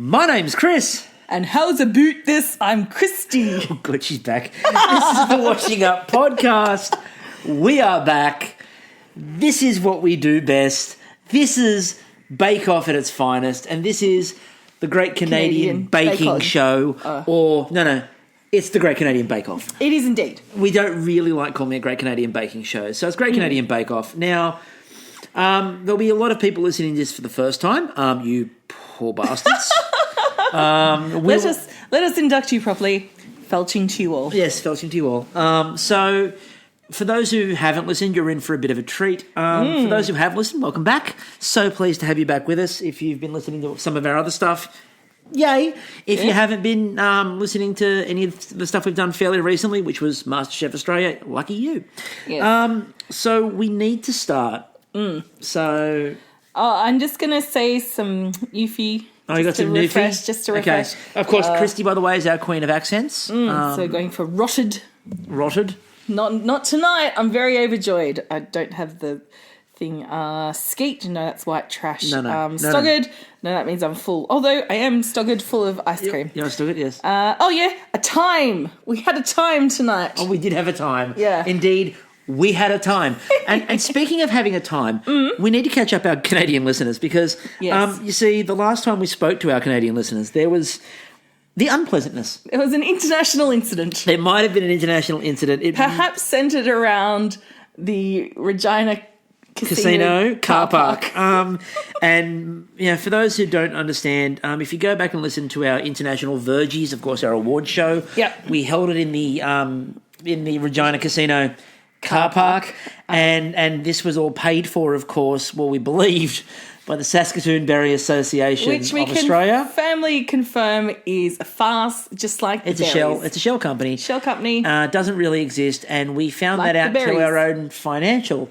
My name's Chris. And how's about this? I'm Kristie. Oh, good, she's back. This is the Watching Up podcast. We are back. This is what we do best. This is Bake Off at its finest. And this is the Great Canadian Baking Show. It's the Great Canadian Bake Off. It is indeed. We don't really like calling it a Great Canadian Baking Show. So it's Great Canadian Bake Off. Now, there'll be a lot of people listening to this for the first time. You poor bastards. Let us induct you properly. Felching to you all. Yes, felching to you all. So, for those who haven't listened, you're in for a bit of a treat. For those who have listened, welcome back. So pleased to have you back with us. If you've been listening to some of our other stuff, yay. If you haven't been listening to any of the stuff we've done fairly recently, which was MasterChef Australia, lucky you. Yes. So we need to start. So... I'm just going to say some Eufy. Oh, you got some Newfie? Just to refresh. Okay. Of course, Kristie, by the way, is our queen of accents. So going for rotted. Rotted? Not tonight. I'm very overjoyed. I don't have the thing. Skeet. No, that's white trash. No. Stoggered. No, that means I'm full. Although I am stoggered full of ice cream. You're stoggered, yes. A time. We had a time tonight. Oh, we did have a time. Yeah. Indeed. We had a time. And speaking of having a time, we need to catch up our Canadian listeners because, you see, the last time we spoke to our Canadian listeners, there was the unpleasantness. It was an international incident. There might have been an international incident. Perhaps centred around the Regina Casino car park. And, for those who don't understand, if you go back and listen to our International Vergies, of course, our award show, we held it in the Regina Casino car park, and this was all paid for, of course, we believed, by the Saskatoon Berry Association of Australia. Which we can firmly confirm is a farce, just like the berries. It's a shell company. Doesn't really exist, and we found that out to our own financial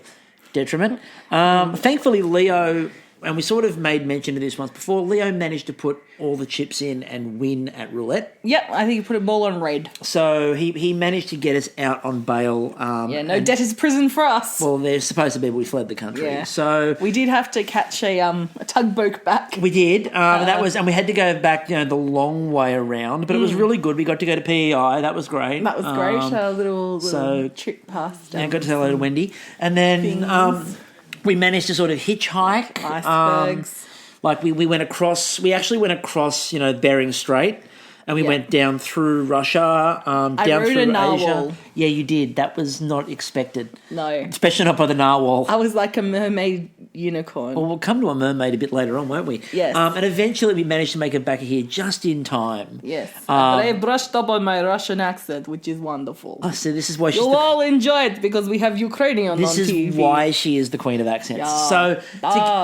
detriment. Thankfully, Leo... And we sort of made mention of this once before. Leo managed to put all the chips in and win at roulette. Yep, I think he put them all on red. So he managed to get us out on bail. No debtor's prison for us. Well, they're supposed to be. We fled the country. Yeah. So we did have to catch a tugboat back. We did. And we had to go back, the long way around. But it was really good. We got to go to PEI. That was great. That was great. A little trip past. Got to say hello to Wendy, and then. We managed to sort of hitchhike. Icebergs. We went across... We actually went across, Bering Strait. And we went down through Russia, down through Asia. Narwhal. Yeah, you did. That was not expected. No. Especially not by the narwhal. I was like a mermaid unicorn. Well, we'll come to a mermaid a bit later on, won't we? Yes. And eventually we managed to make it back here just in time. Yes. But I brushed up on my Russian accent, which is wonderful. Oh, so this is why she's... You'll all enjoy it because we have Ukrainian on TV. This is why she is the queen of accents. Yeah. So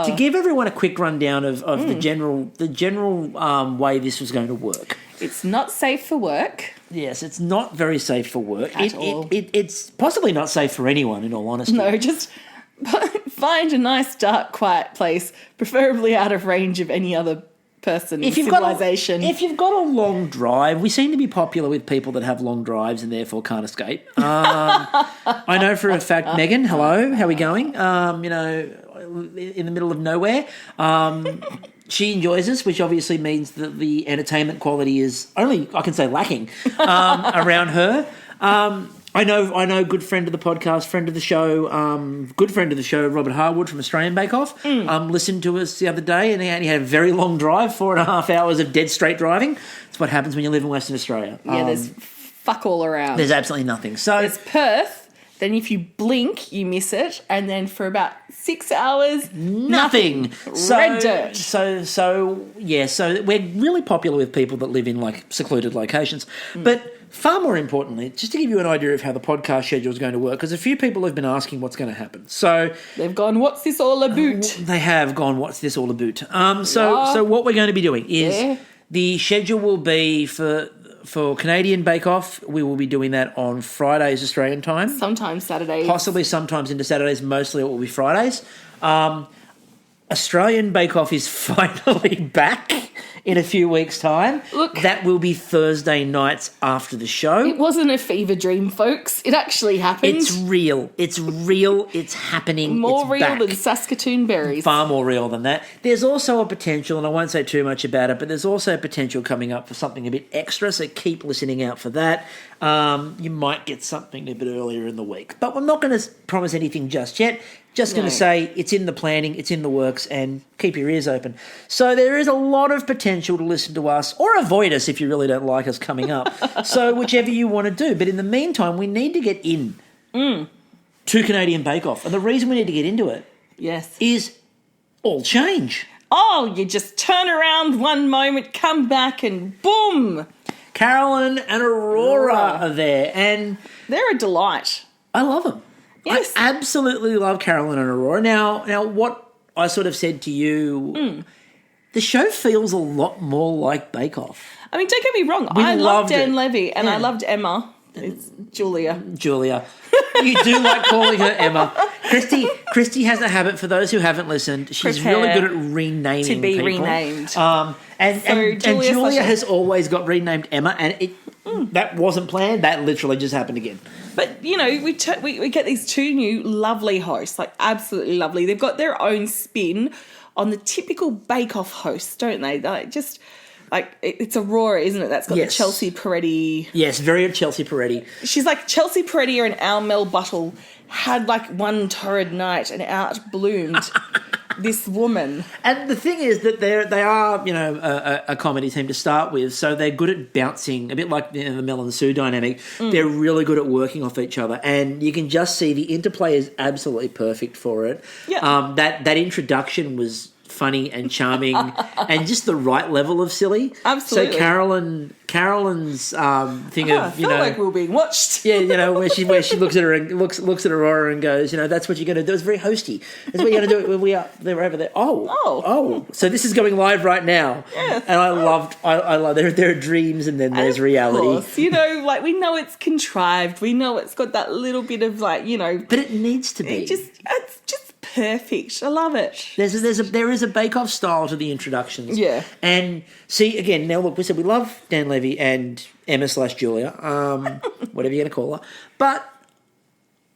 to give everyone a quick rundown of the general way this was going to work... It's not safe for work. Yes, it's not very safe for work. At all. It's possibly not safe for anyone, in all honesty. No, just find a nice, dark, quiet place, preferably out of range of any other person in civilization. If you've got a long drive, we seem to be popular with people that have long drives and therefore can't escape. I know for a fact, Megan, hello, how are we going? In the middle of nowhere. She enjoys us, which obviously means that the entertainment quality is only, I can say, lacking around her. I know good friend of the podcast, friend of the show, good friend of the show, Robert Harwood from Australian Bake Off, listened to us the other day and he had a very long drive, 4.5 hours of dead straight driving. That's what happens when you live in Western Australia. Yeah, there's fuck all around. There's absolutely nothing. So there's Perth. Then if you blink, you miss it. And then for about 6 hours, nothing. Red dirt. So we're really popular with people that live in, secluded locations. But far more importantly, just to give you an idea of how the podcast schedule is going to work, because a few people have been asking what's going to happen. So they've gone, what's this all about? They have gone, what's this all about? So what we're going to be doing is the schedule will be for Canadian Bake Off, we will be doing that on Fridays Australian time. Sometimes Saturdays. Possibly sometimes into Saturdays. Mostly it will be Fridays. Australian Bake Off is finally back in a few weeks' time. Look, that will be Thursday nights after the show. It wasn't a fever dream, folks. It actually happened. It's real. It's real. It's happening. More it's real back. than Saskatoon berries. Far more real than that. There's also a potential, and I won't say too much about it, but there's also a potential coming up for something a bit extra, so keep listening out for that. You might get something a bit earlier in the week. But we're not going to promise anything just yet. Just going to say it's in the planning, it's in the works, and keep your ears open. So there is a lot of potential to listen to us or avoid us if you really don't like us coming up. So whichever you want to do. But in the meantime, we need to get in to Canadian Bake Off. And the reason we need to get into it is all change. Oh, you just turn around one moment, come back, and boom! Carolyn and Aurora are there. And they're a delight. I love them. Yes. I absolutely love Carolyn and Aurora. Now, what I sort of said to you, the show feels a lot more like Bake Off. I mean, don't get me wrong. I loved Dan Levy and I loved Emma. It's Julia. You do like calling her Emma. Kristie has a habit, for those who haven't listened, she's really good at renaming to be people. renamed. And Julia has always got renamed Emma, and that wasn't planned. That literally just happened again. But, you know, we get these two new lovely hosts, like absolutely lovely. They've got their own spin on the typical Bake Off hosts, don't they? It's Aurora, isn't it? That's got the Chelsea Peretti. Yes, very Chelsea Peretti. She's like Chelsea Peretti or an Al Mel Buttle had like one torrid night and out-bloomed this woman. And the thing is that they are, you know, a comedy team to start with, so they're good at bouncing, a bit like the Mel and Sue dynamic. They're really good at working off each other, and you can just see the interplay is absolutely perfect for it. Yeah. That introduction was funny and charming and just the right level of silly. Absolutely. So Carolyn's thing of, you know, like we were being watched. Yeah, you know, where she looks at her and looks at Aurora and goes, you know, that's what you're going to do. It's very hosty. That's what you're going to do when they're over there. Oh. So this is going live right now. Yes. And I love there are dreams and then there's reality. Of course, you know, like we know it's contrived. We know it's got that little bit of like, you know, but it needs to be. It's just perfect. I love it. There is a Bake Off style to the introductions. Yeah. And see, again, now look, we said we love Dan Levy and Emma/Julia, whatever you're going to call her. But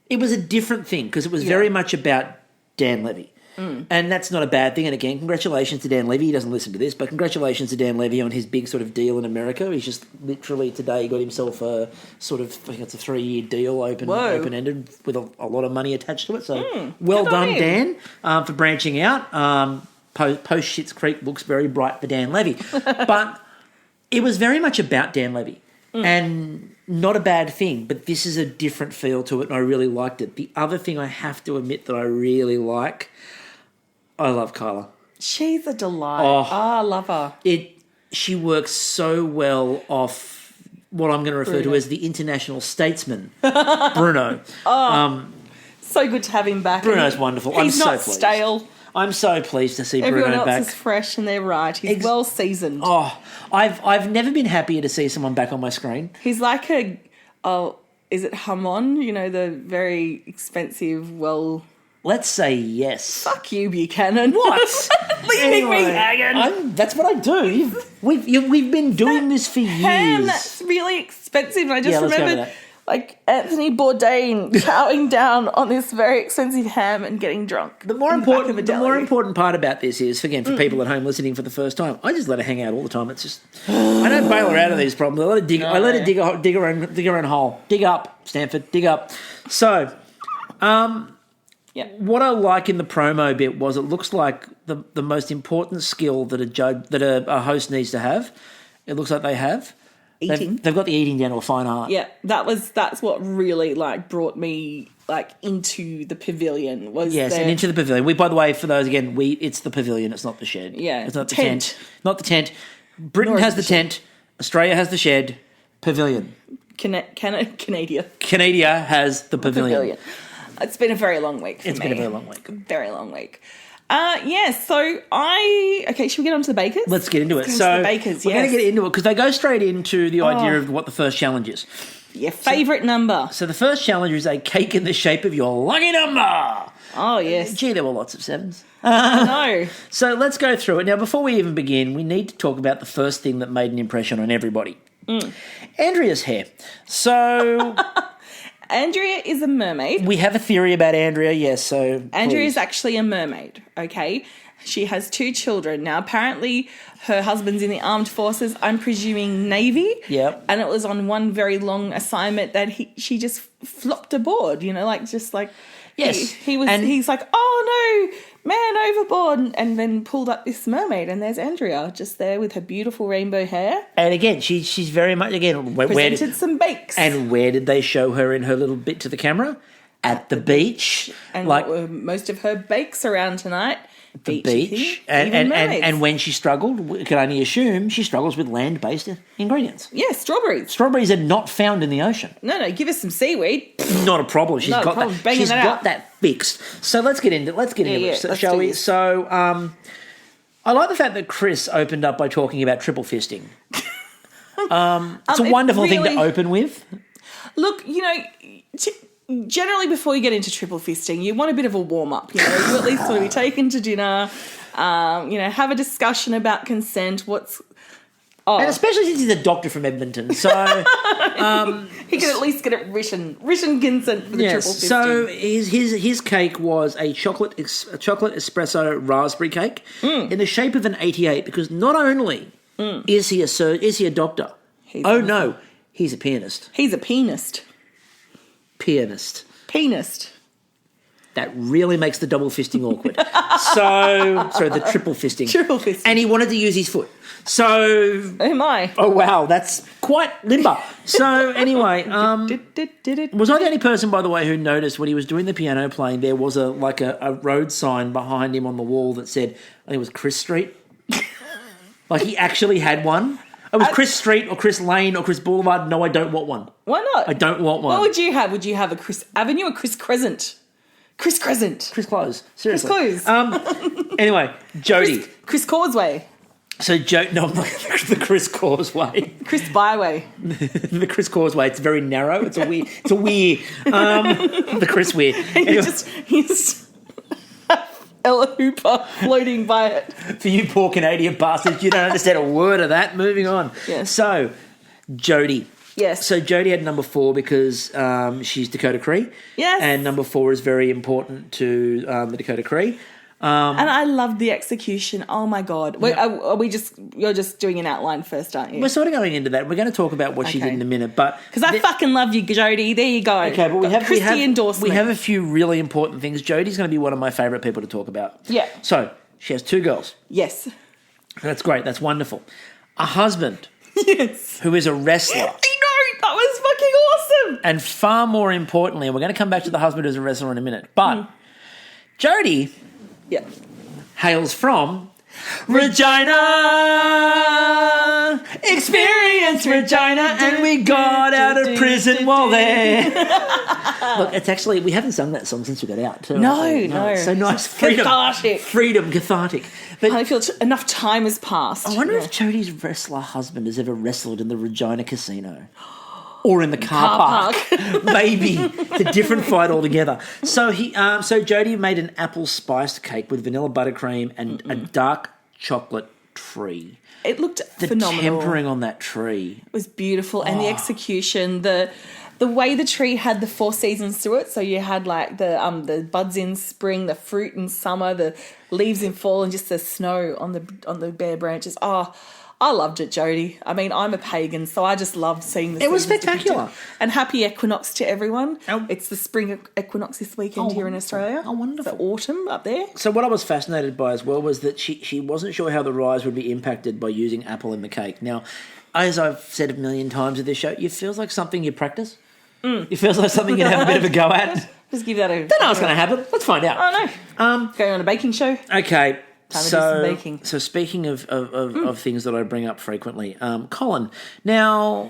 it was a different thing because it was very much about Dan Levy. And that's not a bad thing. And again, congratulations to Dan Levy. He doesn't listen to this, but congratulations to Dan Levy on his big sort of deal in America. He's just literally today got himself a sort of, I think it's a 3-year deal, open-ended with a lot of money attached to it. So well done, Dan, for branching out. Post Schitt's Creek looks very bright for Dan Levy. But it was very much about Dan Levy. And not a bad thing, but this is a different feel to it, and I really liked it. The other thing I have to admit that I really like, I love Kyla. She's a delight. I love her. She works so well off what I'm going to refer to as the international statesman, Bruno. So good to have him back. Bruno's wonderful. He's I'm not so pleased. Stale. I'm so pleased to see Everyone Bruno else back. Is fresh and they're right. He's well seasoned. Oh, I've never been happier to see someone back on my screen. He's like is it Hamon? You know, the very expensive, Let's say yes. Fuck you, Buchanan. What? Leaving me hanging. That's what I do. We've been doing this for years. Ham, that's really expensive. And I just remembered, like, Anthony Bourdain chowing down on this very expensive ham and getting drunk. The more important part about this is, again, for people at home listening for the first time, I just let her hang out all the time. It's just I don't bail her out of these problems. I let her dig her own hole. Dig up, Stanford. Dig up. So, what I like in the promo bit was it looks like the most important skill that a host needs to have. It looks like they have. Eating. They've got the eating down to a fine art. Yeah, that's what really like brought me like into the pavilion. And into the pavilion. By the way, for those again, it's the pavilion. It's not the shed. Yeah, it's not the tent. Not the tent. Britain has the tent. Australia has the shed. Pavilion. Canada has the pavilion. It's been a very long week for me. It's been a very long week. Very long week. Should we get on to the bakers? Let's get into it. The bakers, we're going to get into it because they go straight into the idea of what the first challenge is. Your favourite number. So the first challenge is a cake in the shape of your lucky number. Oh, yes. Gee, there were lots of 7s. I know. So let's go through it. Now, before we even begin, we need to talk about the first thing that made an impression on everybody. Andrea's hair. So... Andrea is a mermaid. We have a theory about Andrea, yes, so Andrea please. is actually a mermaid, okay? She has 2 children. Now, apparently, her husband's in the armed forces, I'm presuming Navy. Yep. And it was on one very long assignment that she just flopped aboard, Yes. He's like, oh, no, man overboard, and then pulled up this mermaid, and there's Andrea just there with her beautiful rainbow hair. And again, she's very much, Presented some bakes. And where did they show her in her little bit to the camera? At the beach. And what were most of her bakes around tonight? The beach. And when she struggled, we can only assume she struggles with land-based ingredients. Yeah, strawberries. Strawberries are not found in the ocean. No, give us some seaweed. Not a problem. She's Not a got problem. that. Banging She's that got out. that fixed. So let's get into it. Shall we? this. So I like the fact that Chris opened up by talking about triple fisting. It's a wonderful thing to open with. Look, generally before you get into triple fisting, you want a bit of a warm-up. You at least want to be taken to dinner, have a discussion about consent, And especially since he's a doctor from Edmonton. So he can at least get it written consent for the triple fisting. So his cake was a chocolate espresso raspberry cake in the shape of an 88, because not only is he a doctor, he's a pianist. He's a pianist. Pianist. That really makes the double fisting awkward. The triple fisting. Triple fisting. And he wanted to use his foot. So... Oh, my. Oh, wow, that's quite limber. So, anyway, was I the only person, by the way, who noticed when he was doing the piano playing, there was a road sign behind him on the wall that said, I think it was Chris Street? Like, he actually had one. It was Chris Street or Chris Lane or Chris Boulevard. No, I don't want one. Why not? I don't want one. What would you have? Would you have a Chris Avenue or Chris Crescent? Chris Crescent. Chris Close. Seriously. Chris Close. Anyway, Jody. Chris Causeway. So, the Chris Causeway. Chris Byway. The Chris Causeway. It's very narrow. It's a weir. The Chris Weir. Anyway. He's Ella Hooper floating by it. For you poor Canadian bastards, you don't understand a word of that. Moving on. Yes. So, Jody. Yes. So Jody had number 4 because she's Dakota Cree. Yes. And number 4 is very important to the Dakota Cree. And I love the execution. Oh my God! Wait, you're just doing an outline first, aren't you? We're sort of going into that. We're going to talk about what she did in a minute, but because I fucking love you, Jodie. There you go. Okay, but we have endorsement. We have a few really important things. Jodie's going to be one of my favourite people to talk about. Yeah. So she has 2 girls. Yes. That's great. That's wonderful. A husband. Yes. Who is a wrestler. I know. That was fucking awesome. And far more importantly, and we're going to come back to the husband who's a wrestler in a minute, but Jodie. Yeah. Hails from Regina. Experience Regina, and we got out of prison while there. Look, it's actually, we haven't sung that song since we got out, too. No. So nice. Freedom. Cathartic. Freedom, cathartic. But I feel enough time has passed. I wonder if Jodie's wrestler husband has ever wrestled in the Regina Casino. Or in the car park. Maybe. It's a different fight altogether. So Jodie made an apple spiced cake with vanilla buttercream and a dark chocolate tree. It looked phenomenal. The tempering on that tree. It was beautiful. And the execution, the way the tree had the 4 seasons to it. So you had like the buds in spring, the fruit in summer, the leaves in fall, and just the snow on the bare branches. Oh, I loved it, Jodie. I mean, I'm a pagan, so I just loved seeing this. It was spectacular. And happy equinox to everyone. It's the spring equinox this weekend here in Australia. Oh, wonderful. The autumn up there. So what I was fascinated by as well was that she wasn't sure how the rise would be impacted by using apple in the cake. Now, as I've said a million times at this show, it feels like something you practice. It feels like something you'd have a bit of a go at. Just give that a... Don't know what's going to happen. Let's find out. I know. Going on a baking show. Okay. Time to do some baking. So speaking of things that I bring up frequently, Colin. Now,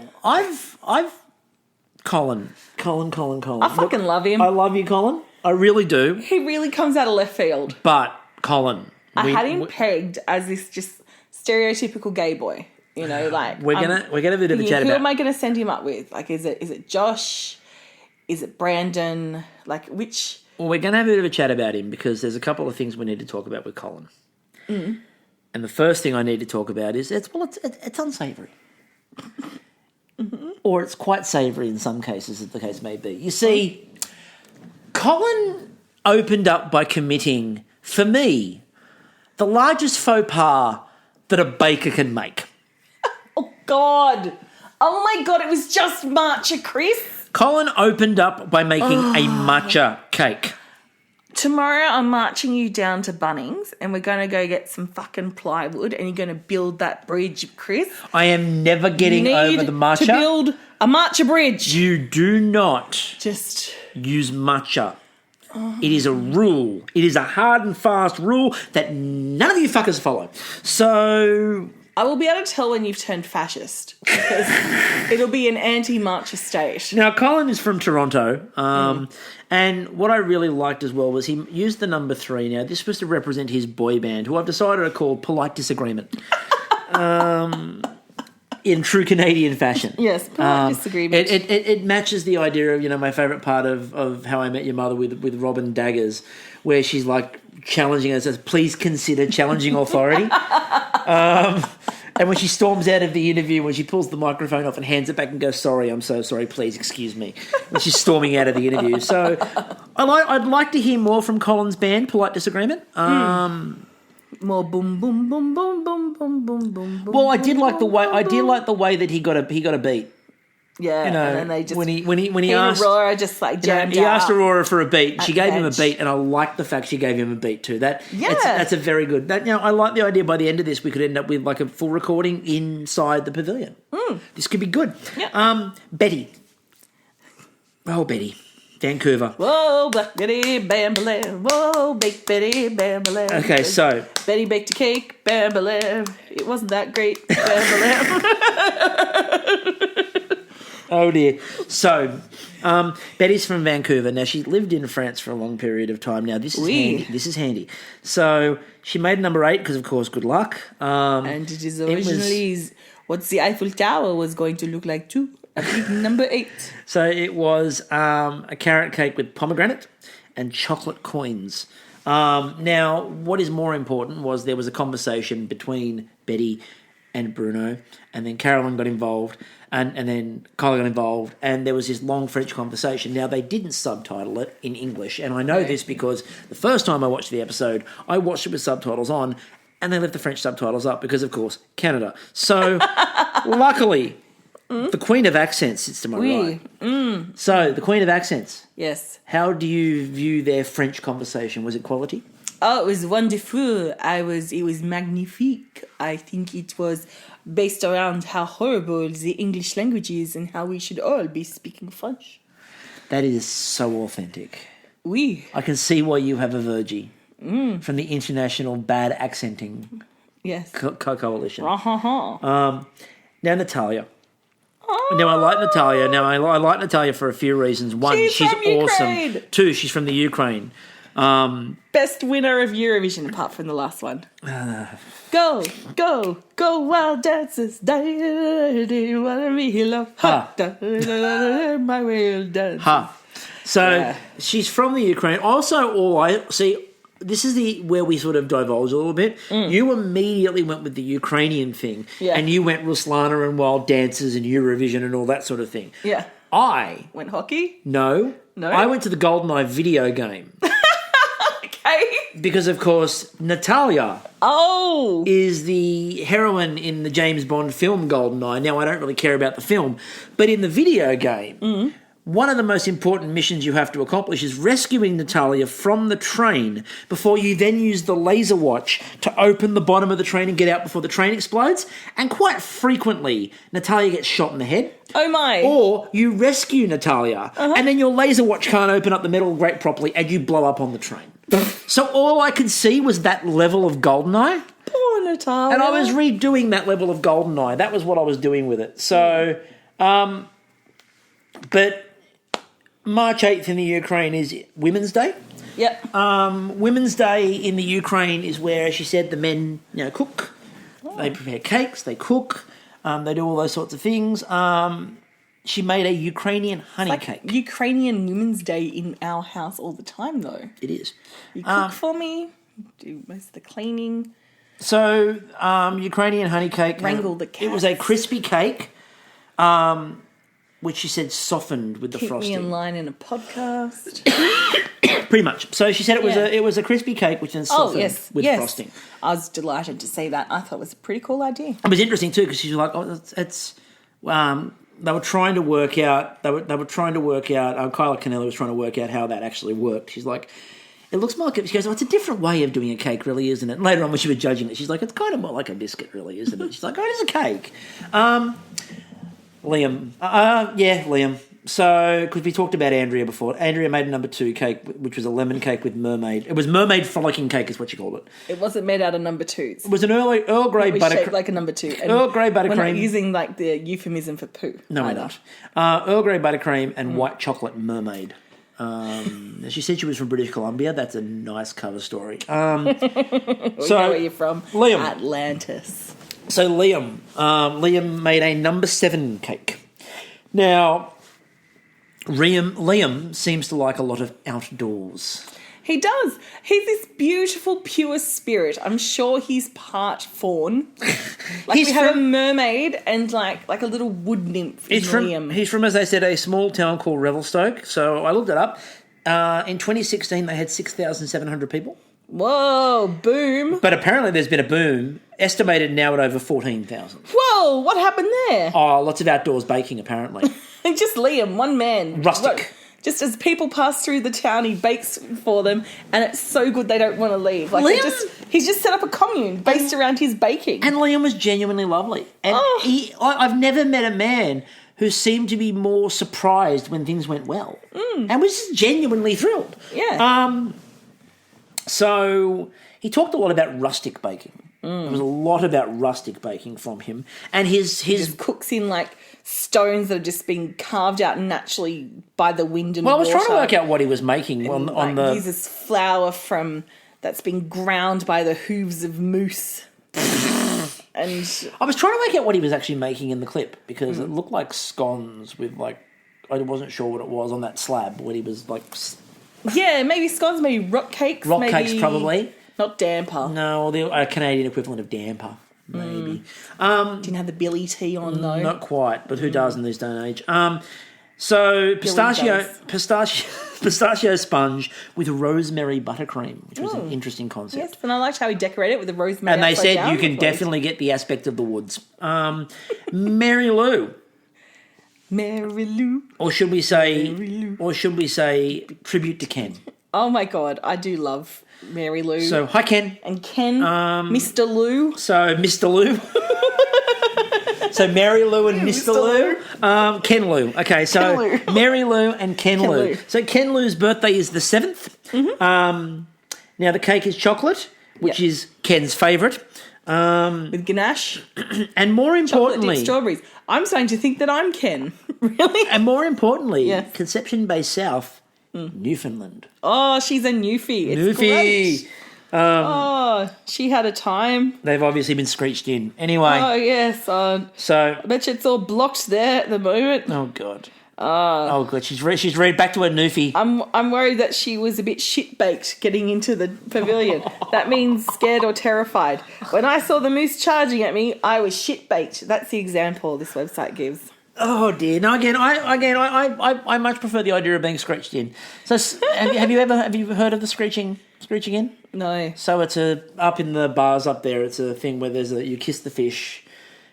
Colin. I fucking love him. I love you, Colin. I really do. He really comes out of left field. But, Colin. I had him pegged as this just stereotypical gay boy. Like... We're gonna have a bit of a chat about... Who am I going to send him up with? Like, is it Josh? Is it Brandon? Like, which Well, we're going to have a bit of a chat about him because there's a couple of things we need to talk about with Colin. And the first thing I need to talk about is it's unsavoury. Or it's quite savoury in some cases, as the case may be. You see, Colin opened up by committing, for me, the largest faux pas that a baker can make. Oh, God. Oh, my God, it was just matcha, Chris. Colin opened up by making a matcha cake. Tomorrow I'm marching you down to Bunnings and we're going to go get some fucking plywood and you're going to build that bridge, Chris. I am never getting over the matcha. To build a matcha bridge. You do not just use matcha. It is a rule. It is a hard and fast rule that none of you fuckers follow. So I will be able to tell when you've turned fascist because it'll be an anti-matcha state. Now, Colin is from Toronto, and what I really liked as well was he used the number 3. Now, this was to represent his boy band, who I've decided to call Polite Disagreement, in true Canadian fashion. Yes, polite disagreement. It matches the idea of, my favourite part of How I Met Your Mother with Robin Daggers, where she's like challenging us, says, please consider challenging authority. And when she storms out of the interview, when she pulls the microphone off and hands it back and goes, sorry, I'm so sorry, please excuse me. When she's storming out of the interview. So I'd like to hear more from Colin's band, Polite Disagreement. More boom, boom, boom, boom, boom, boom, boom, boom. Well, I did like the way that he got a beat. Yeah, and then they just when he asked Aurora just like jammed he asked Aurora for a beat. And she gave him a bench. beat, and I like the fact she gave him a beat too. That's a very good. I like the idea. By the end of this, we could end up with like a full recording inside the pavilion. This could be good. Yeah. Betty. Oh, Betty, Vancouver. Whoa, Black Betty, Bambalam. Whoa, Baked Betty, Bambalam. Okay, so Betty baked a cake, Bambalam. It wasn't that great, Bambalam. Oh dear. So, Betty's from Vancouver. Now, she lived in France for a long period of time. Now, this is handy. This is handy. So, she made number 8 because, of course, good luck. And it is originally what the Eiffel Tower was going to look like too. A big number 8. So, it was a carrot cake with pomegranate and chocolate coins. Now, what is more important was there was a conversation between Betty and Bruno, and then Carolyn got involved, and then Kyla got involved, and there was this long French conversation. Now, they didn't subtitle it in English, and I know this because the first time I watched the episode, I watched it with subtitles on, and they left the French subtitles up because, of course, Canada. So, luckily, the Queen of Accents sits to my right. So, the Queen of Accents. Yes. How do you view their French conversation? Was it quality? Oh, it was wonderful. It was magnifique. I think it was based around how horrible the English language is and how we should all be speaking French. That is so authentic. Oui. I can see why you have a Virgie from the International Bad Accenting Yes. Coalition. Uh-huh. Now, Natalia. Now, I like Natalia. Now, I like Natalia for a few reasons. One, she's from awesome. Ukraine. 2, she's from the Ukraine. Best winner of Eurovision, apart from the last one. Go, go, go, wild dancers. What a real love. Ha. My real dance. Ha. So, she's from the Ukraine. Also, this is where we sort of divulge a little bit. You immediately went with the Ukrainian thing. Yeah. And you went Ruslana and Wild Dancers and Eurovision and all that sort of thing. Yeah. I Went hockey? No. I went to the GoldenEye video game. Okay. Because, of course, Natalia is the heroine in the James Bond film GoldenEye. Now, I don't really care about the film, but in the video game, one of the most important missions you have to accomplish is rescuing Natalia from the train before you then use the laser watch to open the bottom of the train and get out before the train explodes. And quite frequently, Natalia gets shot in the head. Oh, my. Or you rescue Natalia, and then your laser watch can't open up the metal grate properly, and you blow up on the train. So all I could see was that level of GoldenEye. Poor Natalia. And I was redoing that level of GoldenEye. That was what I was doing with it. So, but March 8th in the Ukraine is Women's Day. Yep. Women's Day in the Ukraine is where, as she said, the men, cook. They prepare cakes, they cook, they do all those sorts of things. she made a Ukrainian honey cake. Ukrainian Women's Day in our house all the time, though. It is. You cook for me, do most of the cleaning. So, Ukrainian honey cake. Wrangle the cats. It was a crispy cake, which she said softened with the frosting. Keep me in line in a podcast. Pretty much. So she said it was a crispy cake which then softened with frosting. I was delighted to see that. I thought it was a pretty cool idea. It was interesting too because she was like, they were trying to work out. Kyla Canella was trying to work out how that actually worked. She's like, it looks more like she goes, it's a different way of doing a cake, really, isn't it? And later on, when she was judging it, she's like, it's kind of more like a biscuit, really, isn't it? She's like, it is a cake. Liam, Liam. So, because we talked about Andrea before, Andrea made a number 2 cake, which was a lemon cake with mermaid. It was mermaid frolicking cake, is what she called it. It wasn't made out of number 2s. It was an Earl Grey buttercream. Shaped like a number 2. And Earl Grey buttercream. We're not using like the euphemism for poo. No, we're not. Earl Grey buttercream and white chocolate mermaid. She said she was from British Columbia. That's a nice cover story. We know where you're from. Liam. Atlantis. So Liam made a number 7 cake. Now, Liam seems to like a lot of outdoors. He does. He's this beautiful, pure spirit. I'm sure he's part fawn. We have a mermaid and like a little wood nymph in Liam. He's from, as they said, a small town called Revelstoke. So I looked it up. In 2016, they had 6,700 people. Whoa, boom. But apparently there's been a boom, estimated now at over 14,000. Whoa, what happened there? Oh, lots of outdoors baking, apparently. Just Liam, one man. Rustic. Just as people pass through the town, he bakes for them, and it's so good they don't want to leave. He's just set up a commune based around his baking. And Liam was genuinely lovely. And I've never met a man who seemed to be more surprised when things went well. And was just genuinely thrilled. Yeah. So he talked a lot about rustic baking. There was a lot about rustic baking from him. And his just cooks in like stones that have just been carved out naturally by the wind and water. Well, I was trying to work out what he was making uses flour that's been ground by the hooves of moose. And I was trying to work out what he was actually making in the clip because it looked like scones with I wasn't sure what it was on that slab when he was yeah, maybe scones, maybe rock cakes. Rock cakes, probably. Not damper. No, or the Canadian equivalent of damper, maybe. Didn't have the Billy tea on, though. Not quite, but who does in this day and age? So pistachio sponge with rosemary buttercream, which was an interesting concept. Yes, and I liked how he decorated it with the rosemary. And they said you can definitely get the aspect of the woods. Mary Lou. Mary Lou. Or should we say tribute to Ken? Oh my God, I do love Mary Lou. So hi Ken. And Ken, Mr. Lou. So Mr. Lou. So Mary Lou and Mr. Lou. Ken Lou. Okay, so Lou. Mary Lou and Ken Lou. So Ken Lou's birthday is the 7th. Now the cake is chocolate, which is Ken's favourite. With ganache. And more importantly... chocolate-dipped strawberries. I'm starting to think that I'm Ken. Really? And more importantly, Conception Bay South, Newfoundland. Oh, she's a Newfie. It's great. She had a time. They've obviously been screeched in. Anyway. Oh, yes. So I bet you it's all blocked there at the moment. Oh, God. Oh, God. She's read back to her Newfie. I'm worried that she was a bit shit-baked getting into the pavilion. That means scared or terrified. When I saw the moose charging at me, I was shit-baked. That's the example this website gives. Oh dear! No, I much prefer the idea of being screeched in. So, have you heard of the screeching in? No. So it's up in the bars up there. It's a thing where you kiss the fish,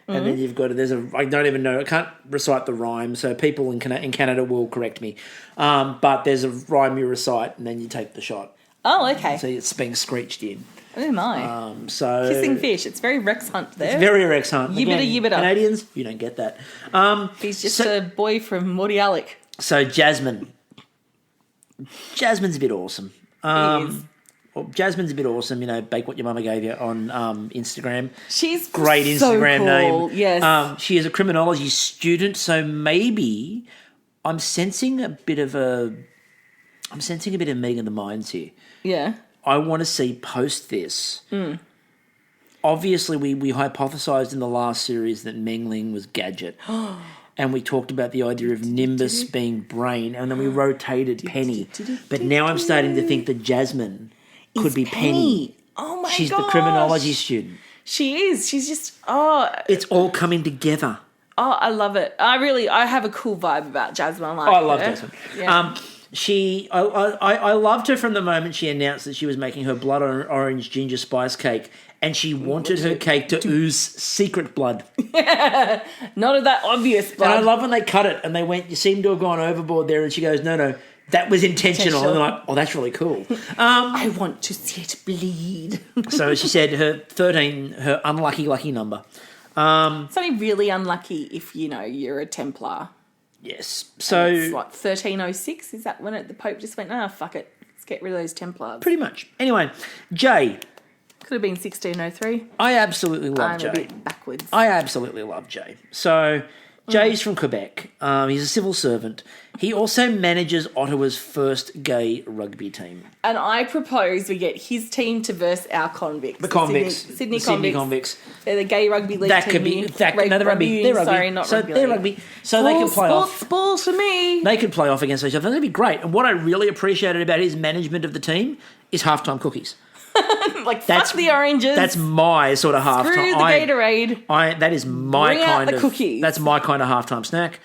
and then you've got I don't even know. I can't recite the rhyme, so people in Canada will correct me. But there's a rhyme you recite, and then you take the shot. Oh, okay. So it's being screeched in. Oh my! So kissing fish. It's very Rex Hunt there. It's very Rex Hunt. Yibbida. Canadians, you don't get that. He's just a boy from Morty Alec. So Jasmine's a bit awesome. Jasmine's a bit awesome. Bake what your mama gave you on Instagram. She's great so Instagram cool. name. Yes. She is a criminology student, so maybe I'm sensing a bit of Meeting of the Minds here. Yeah. I want to see post this. Obviously, we hypothesised in the last series that Meng Ling was Gadget. and we talked about the idea of Nimbus being brain, and then we rotated Penny. But now I'm starting to think that Jasmine could be Penny. Oh, my She's gosh. the criminology student. She is. She's just, It's all coming together. Oh, I love it. I have a cool vibe about Jasmine. I love Jasmine. Yeah. I loved her from the moment she announced that she was making her blood orange ginger spice cake, and she wanted her cake to ooze secret blood. Not of that obvious blood. And I love when they cut it and they went, you seem to have gone overboard there, and she goes, no, that was intentional. And they're like, oh, that's really cool. I want to see it bleed. So she said her 13, her unlucky lucky number. It's only really unlucky if, you're a Templar. Yes. So it's what, 1306? Is that when the Pope just went, fuck it, let's get rid of those Templars? Pretty much. Anyway, Jay. Could have been 1603. I absolutely love Jay. I'm a bit backwards. I absolutely love Jay. So Jay's from Quebec. He's a civil servant. He also manages Ottawa's first gay rugby team. And I propose we get his team to verse our convicts. The convicts. Sydney convicts. They're the gay rugby league that team. Could be. No, they're rugby. They're rugby. Sorry, not rugby. They're rugby. So they can play off. Balls for me. They could play off against each other. That'd be great. And what I really appreciated about his management of the team is halftime cookies. Fuck the oranges. That's my sort of halftime. Screw the Gatorade. That is my Bring kind out the of cookies. That's my kind of halftime snack.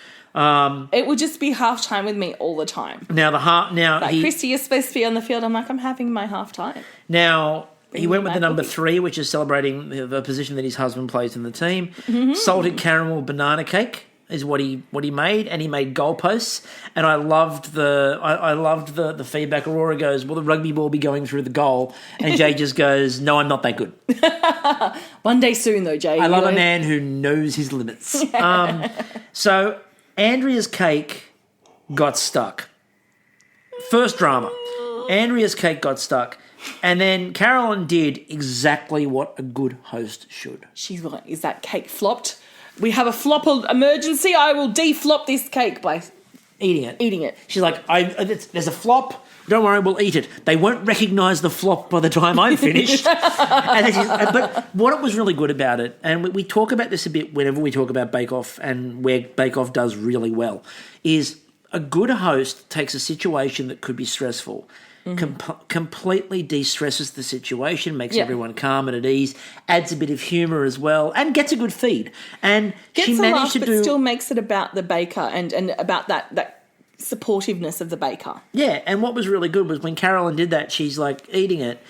It would just be halftime with me all the time. Now Kristie, you're supposed to be on the field. I'm like, I'm having my halftime. Now he went with the number 3, which is celebrating the position that his husband plays in the team. Mm-hmm. Salted caramel banana cake is what he made, and he made goalposts. And I loved the feedback. Aurora goes, "Will the rugby ball be going through the goal?" And Jay just goes, "No, I'm not that good." One day soon, though, Jay. I love a man who knows his limits. So Andrea's cake got stuck. First drama. Andrea's cake got stuck. And then Carolyn did exactly what a good host should. She's like, is that cake flopped? We have a flop emergency. I will deflop this cake by eating it. She's like, there's a flop. Don't worry, we'll eat it. They won't recognise the flop by the time I'm finished. But what was really good about it, and we talk about this a bit whenever we talk about Bake Off and where Bake Off does really well, is a good host takes a situation that could be stressful, completely de-stresses the situation, makes everyone calm and at ease, adds a bit of humour as well, and gets a good feed. And gets she managed but still makes it about the baker and about that supportiveness of the baker. Yeah, and what was really good was when Carolyn did that, she's like eating it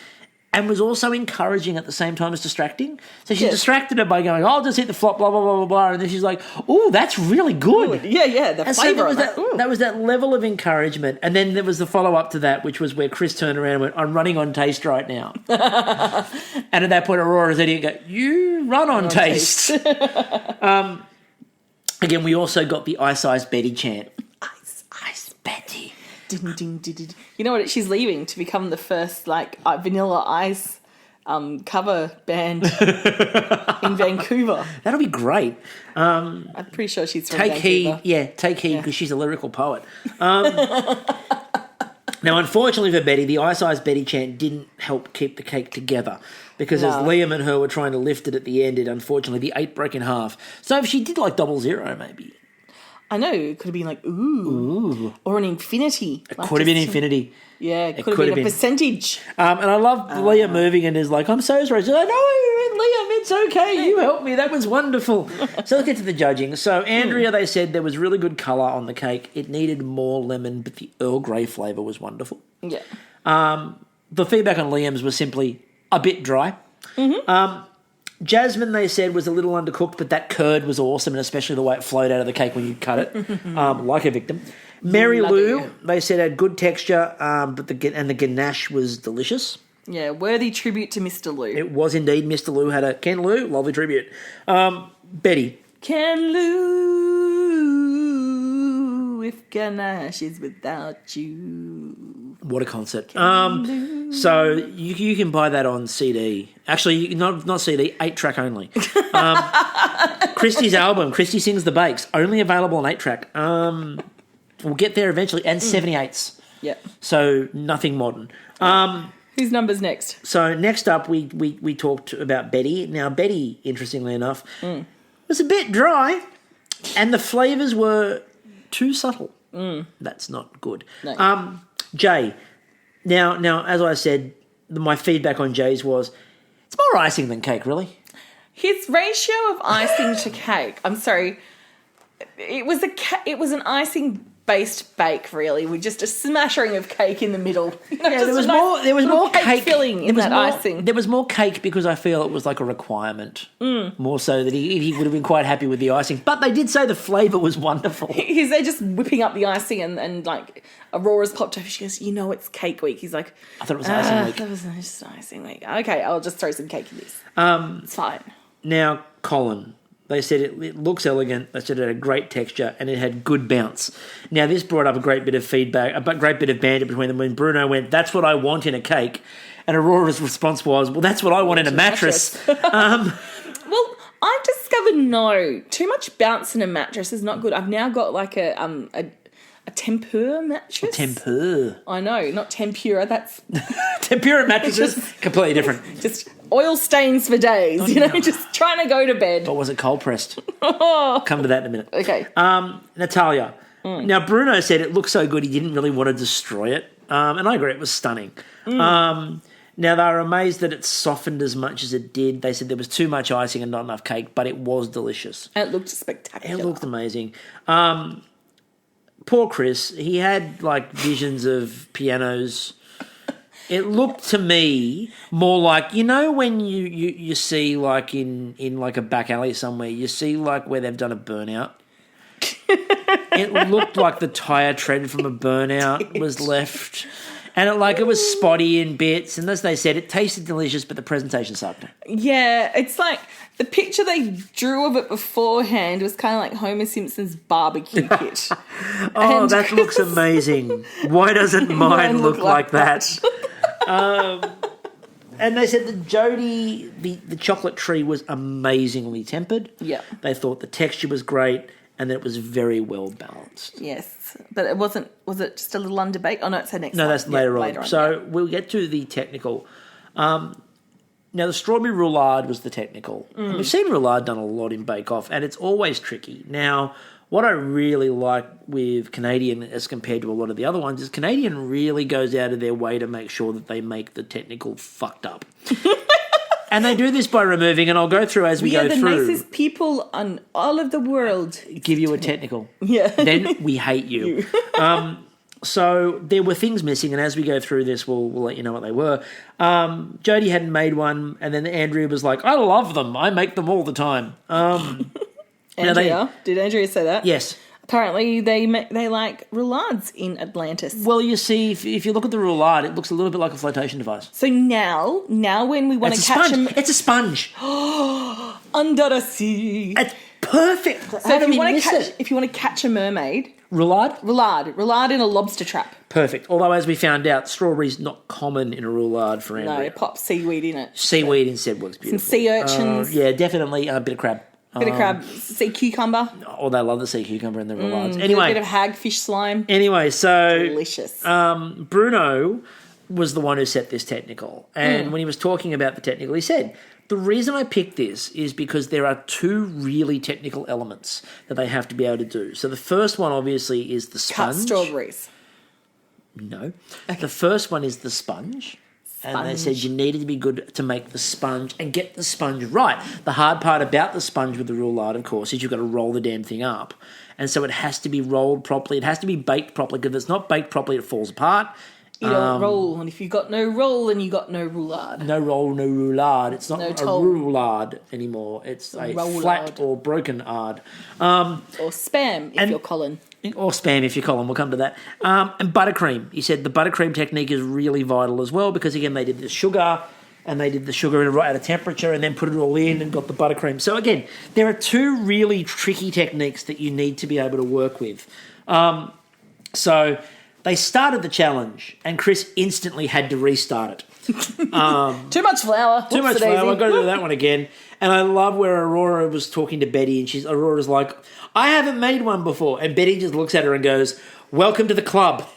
and was also encouraging at the same time as distracting. So she distracted her by going, I'll just eat the flop, blah, blah, blah, blah, blah. And then she's like, oh, that's really good. Ooh, yeah, the flavour of that. That was that level of encouragement. And then there was the follow-up to that, which was where Chris turned around and went, I'm running on taste right now. And at that point, Aurora's idiot go, you run on taste. Again, we also got the Ice Ice Betty chant. Ice Betty. Ding, ding, ding, ding. You know what? She's leaving to become the first Vanilla Ice cover band in Vancouver. That'll be great. I'm pretty sure she's from Vancouver. Take heed because she's a lyrical poet. Now, unfortunately for Betty, the Ice Ice Betty chant didn't help keep the cake together because as Liam and her were trying to lift it at the end, unfortunately the 8 broke in half. So if she did 00 maybe. I know, it could have been ooh. Or an infinity. It could have been infinity. Yeah, it could have been a percentage. And I love Liam moving and is like, I'm so sorry. She's like, no, Liam, it's okay. You helped me. That was wonderful. So let's get to the judging. So Andrea, they said there was really good colour on the cake. It needed more lemon, but the Earl Grey flavour was wonderful. Yeah. The feedback on Liam's was simply a bit dry. Jasmine, they said, was a little undercooked, but that curd was awesome, and especially the way it flowed out of the cake when you cut it, like a victim. Mary Lou, they said, had good texture, but the ganache was delicious. Yeah, worthy tribute to Mr. Lou. It was indeed. Mr. Lou had a Ken Lou, lovely tribute. Betty. Ken Lou, if ganache is without you. What a concept. So you can buy that on CD. Actually, not CD, 8-track only. Kristie's album, Kristie Sings the Bakes, only available on 8-track. We'll get there eventually, and 78s. Yeah. So nothing modern. Whose number's next? So next up, we talked about Betty. Now, Betty, interestingly enough, was a bit dry. And the flavours were too subtle. That's not good. No. Jay, now, as I said, my feedback on Jay's was, it's more icing than cake, really. His ratio of icing to cake, I'm sorry, it was an icing based bake, really, with just a smattering of cake in the middle. There was more cake filling in that icing. There was more cake because I feel it was like a requirement, more so that he would have been quite happy with the icing. But they did say the flavour was wonderful. He's there just whipping up the icing and like Aurora's popped up. She goes, "You know, it's cake week." He's like, I thought it was icing week. That was just icing week. Okay, I'll just throw some cake in this. It's fine. Now, Colin. They said it looks elegant. They said it had a great texture and it had good bounce. Now, this brought up a great bit of feedback, a great bit of banter between them when Bruno went, "That's what I want in a cake." And Aurora's response was, "Well, that's what I want in a mattress." Well, I've discovered no. Too much bounce in a mattress is not good. I've now got like a tempura mattress. Tempura. I know, not tempura. That's tempura mattresses, completely different. Just oil stains for days, just trying to go to bed. Or was it cold pressed? Come to that in a minute. Okay. Natalia. Now, Bruno said it looked so good he didn't really want to destroy it. And I agree, it was stunning. Now, they were amazed that it softened as much as it did. They said there was too much icing and not enough cake, but it was delicious. And it looked spectacular. It looked amazing. Poor Chris, he had like visions of pianos. It looked to me more like, when you see like in like a back alley somewhere, you see like where they've done a burnout. It looked like the tyre tread from a burnout was left. And it was spotty in bits. And as they said, it tasted delicious, but the presentation sucked. Yeah, it's like the picture they drew of it beforehand was kind of like Homer Simpson's barbecue kit. That looks amazing. Why doesn't mine look like that? And they said that Jody, the chocolate tree was amazingly tempered. Yeah. They thought the texture was great and that it was very well balanced. Yes. But it wasn't, was it just a little underbaked? Oh, no, it's the next one. No, that's later on. So we'll get to the technical. Now, the strawberry roulade was the technical. And we've seen roulade done a lot in Bake Off, and it's always tricky. Now, what I really like with Canadian as compared to a lot of the other ones is Canadian really goes out of their way to make sure that they make the technical fucked up. And they do this by removing, and I'll go through as we go through. We are the nicest people on all of the world. Give you a technical. Yeah. Then we hate you. So there were things missing, and as we go through this, we'll let you know what they were. Jodie hadn't made one, and then Andrea was like, "I love them. I make them all the time." Andrea? Did Andrea say that? Yes. Apparently they like roulades in Atlantis. Well, you see, if you look at the roulade, it looks a little bit like a flotation device. So now when we want to catch them... It's a sponge. Under the sea. It's perfect. So if you want to catch a mermaid... Roulade in a lobster trap. Perfect. Although, as we found out, strawberry's not common in a roulade for Andrea. No, pop seaweed in it. Seaweed instead works beautifully. Some sea urchins. Yeah, definitely a bit of crab. Bit of crab, sea cucumber. Oh, they love the sea cucumber in the roulades. Anyway. A bit of hagfish slime. Anyway, so... Delicious. Bruno was the one who set this technical. And when he was talking about the technical, he said, the reason I picked this is because there are two really technical elements that they have to be able to do. So the first one, obviously, is the sponge. Cut strawberries. No. Okay. The first one is the sponge. And they said you needed to be good to make the sponge and get the sponge right. The hard part about the sponge with the roulade, of course, is you've got to roll the damn thing up. And so it has to be rolled properly. It has to be baked properly, because if it's not baked properly, it falls apart. You don't roll. And if you've got no roll, then you got no roulade. No roll, no roulade. It's not a roulade anymore. It's a flat or broken ard. Or spam, if you're Colin. Or spam if you're Colin, we'll come to that. And buttercream. He said the buttercream technique is really vital as well, because, again, they did the sugar, and they did the sugar at a temperature and then put it all in and got the buttercream. So, again, there are two really tricky techniques that you need to be able to work with. So they started the challenge, and Chris instantly had to restart it. Too much flour. Too much flour. I've got to do that one again. And I love where Aurora was talking to Betty, and Aurora's like, I haven't made one before. And Betty just looks at her and goes, welcome to the club.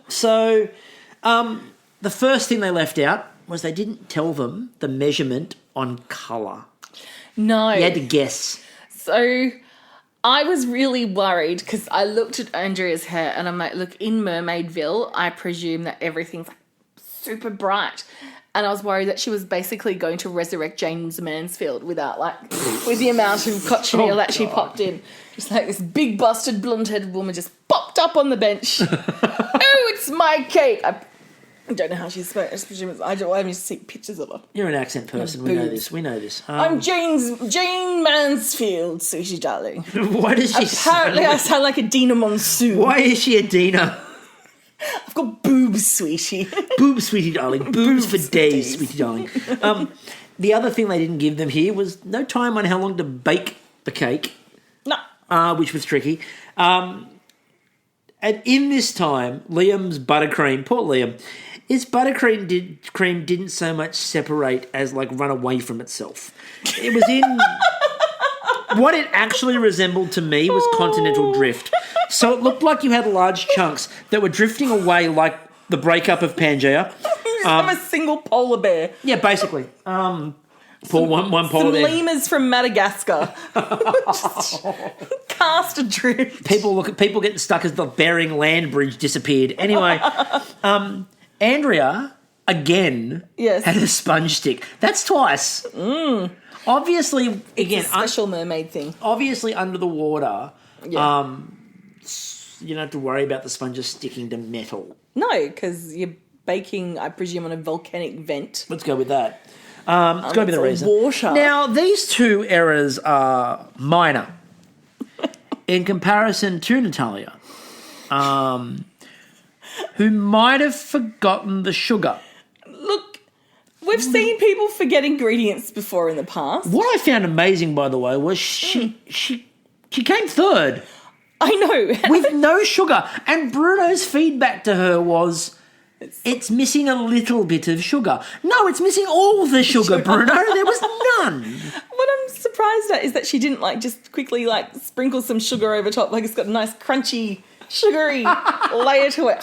So the first thing they left out was they didn't tell them the measurement on colour. No. You had to guess. So I was really worried because I looked at Andrea's hair and I'm like, look, in Mermaidville, I presume that everything's like super bright. And I was worried that she was basically going to resurrect James Mansfield with the amount of cochineal that she popped in. Just like this big busted blonde-headed woman just popped up on the bench. Oh, it's my cake. I don't know how she's supposed to presume it's, I haven't seen pictures of her. You're an accent person. We know this. I'm Jane Mansfield, sweetie darling. Why does she Apparently I sound like a Dina Monsoon. Why is she a Dina? I've got boobs, sweetie. Boobs, sweetie darling. Boobs for days, sweetie darling. The other thing they didn't give them here was no time on how long to bake the cake. No. Which was tricky. And in this time, Liam's buttercream, poor Liam, his buttercream cream didn't so much separate as like run away from itself. It was in... What it actually resembled to me was continental drift. So it looked like you had large chunks that were drifting away like the breakup of Pangea. I'm a single polar bear. Yeah, basically. One polar bear. Some lemurs from Madagascar. Just cast adrift. People getting stuck as the Bering Land Bridge disappeared. Anyway, Andrea, again, had a sponge stick. That's twice. Obviously, again... It's a special mermaid thing. Obviously, under the water... Yeah. You don't have to worry about the sponges sticking to metal. No, because you're baking, I presume, on a volcanic vent. Let's go with that. It's got to be the reason. Water. Now, these two errors are minor in comparison to Natalia, who might have forgotten the sugar. Look, we've seen people forget ingredients before in the past. What I found amazing, by the way, was she came third. I know. With no sugar. And Bruno's feedback to her was, it's missing a little bit of sugar. No, it's missing all the sugar, Bruno. There was none. What I'm surprised at is that she didn't just quickly sprinkle some sugar over top. It's got a nice crunchy, sugary layer to it.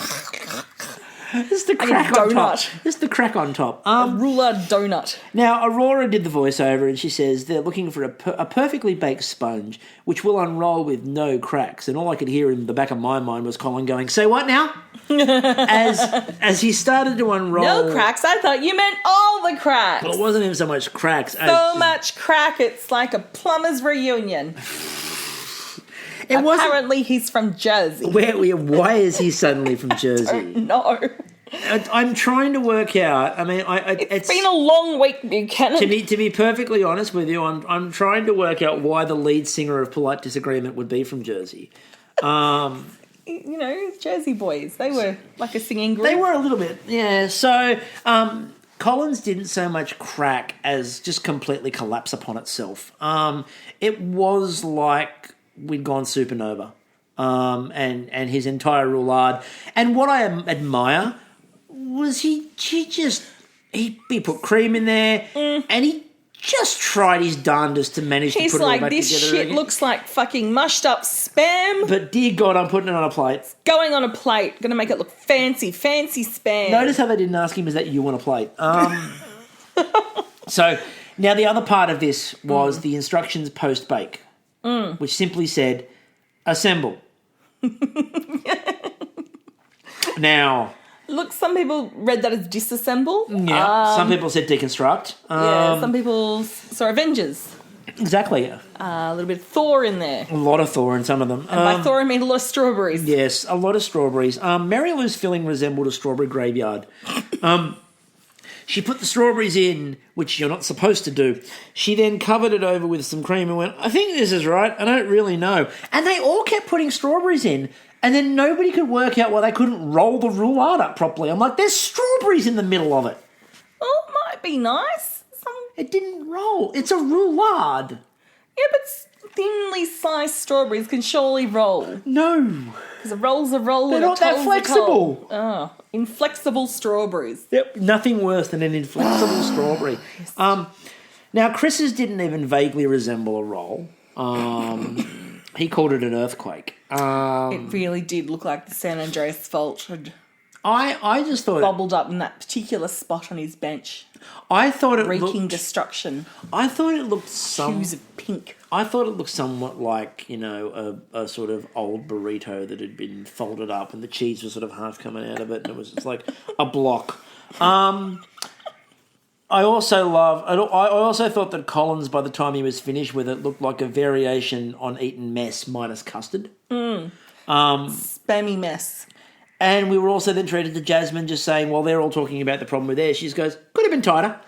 This is the crack on top. This is the crack on top. A roulade donut. Now, Aurora did the voiceover and she says they're looking for a perfectly baked sponge which will unroll with no cracks. And all I could hear in the back of my mind was Colin going, say what now? as he started to unroll. No cracks. I thought you meant all the cracks. Well, it wasn't even so much cracks. So much crack. It's like a plumber's reunion. Apparently he's from Jersey. Why is he suddenly from Jersey? No. I'm trying to work out. I mean, it's been a long week, Buchanan. To be perfectly honest with you, I'm trying to work out why the lead singer of Polite Disagreement would be from Jersey. Jersey boys. They were like a singing group. They were a little bit, yeah. So Collins didn't so much crack as just completely collapse upon itself. It was like we'd gone supernova, and his entire roulade. And what I admire was he put cream in there, and he just tried his darndest to manage to put it all back together. He's like, this shit looks like fucking mushed up spam. But dear God, I'm putting it on a plate. Going on a plate, going to make it look fancy spam. Notice how they didn't ask him, is that you on a plate? So now the other part of this was the instructions post-bake. Which simply said, assemble. Now... Look, some people read that as disassemble. Yeah, some people said deconstruct. Some people saw Avengers. Exactly. A little bit of Thor in there. A lot of Thor in some of them. And by Thor I mean a lot of strawberries. Yes, a lot of strawberries. Mary Lou's filling resembled a strawberry graveyard. She put the strawberries in, which you're not supposed to do. She then covered it over with some cream and went, I think this is right. I don't really know. And they all kept putting strawberries in, and then nobody could work out why they couldn't roll the roulade up properly. I'm like, there's strawberries in the middle of it. Well, it might be nice. It didn't roll. It's a roulade. Yeah, but thinly sliced strawberries can surely roll. No. Because a roll's a roll. They're not that flexible. Oh, inflexible strawberries. Yep, nothing worse than an inflexible strawberry. Now, Chris's didn't even vaguely resemble a roll. He called it an earthquake. It really did look like the San Andreas fault. I just thought bubbled up in that particular spot on his bench, I thought it wreaking looked destruction. I thought it looked some. Hues of pink. I thought it looked somewhat like, a sort of old burrito that had been folded up and the cheese was sort of half coming out of it and it was just like a block. I also thought that Collins, by the time he was finished with it, looked like a variation on Eton mess minus custard. Spammy mess. And we were also then treated to Jasmine just saying, while they're all talking about the problem with theirs, she just goes, could have been tighter.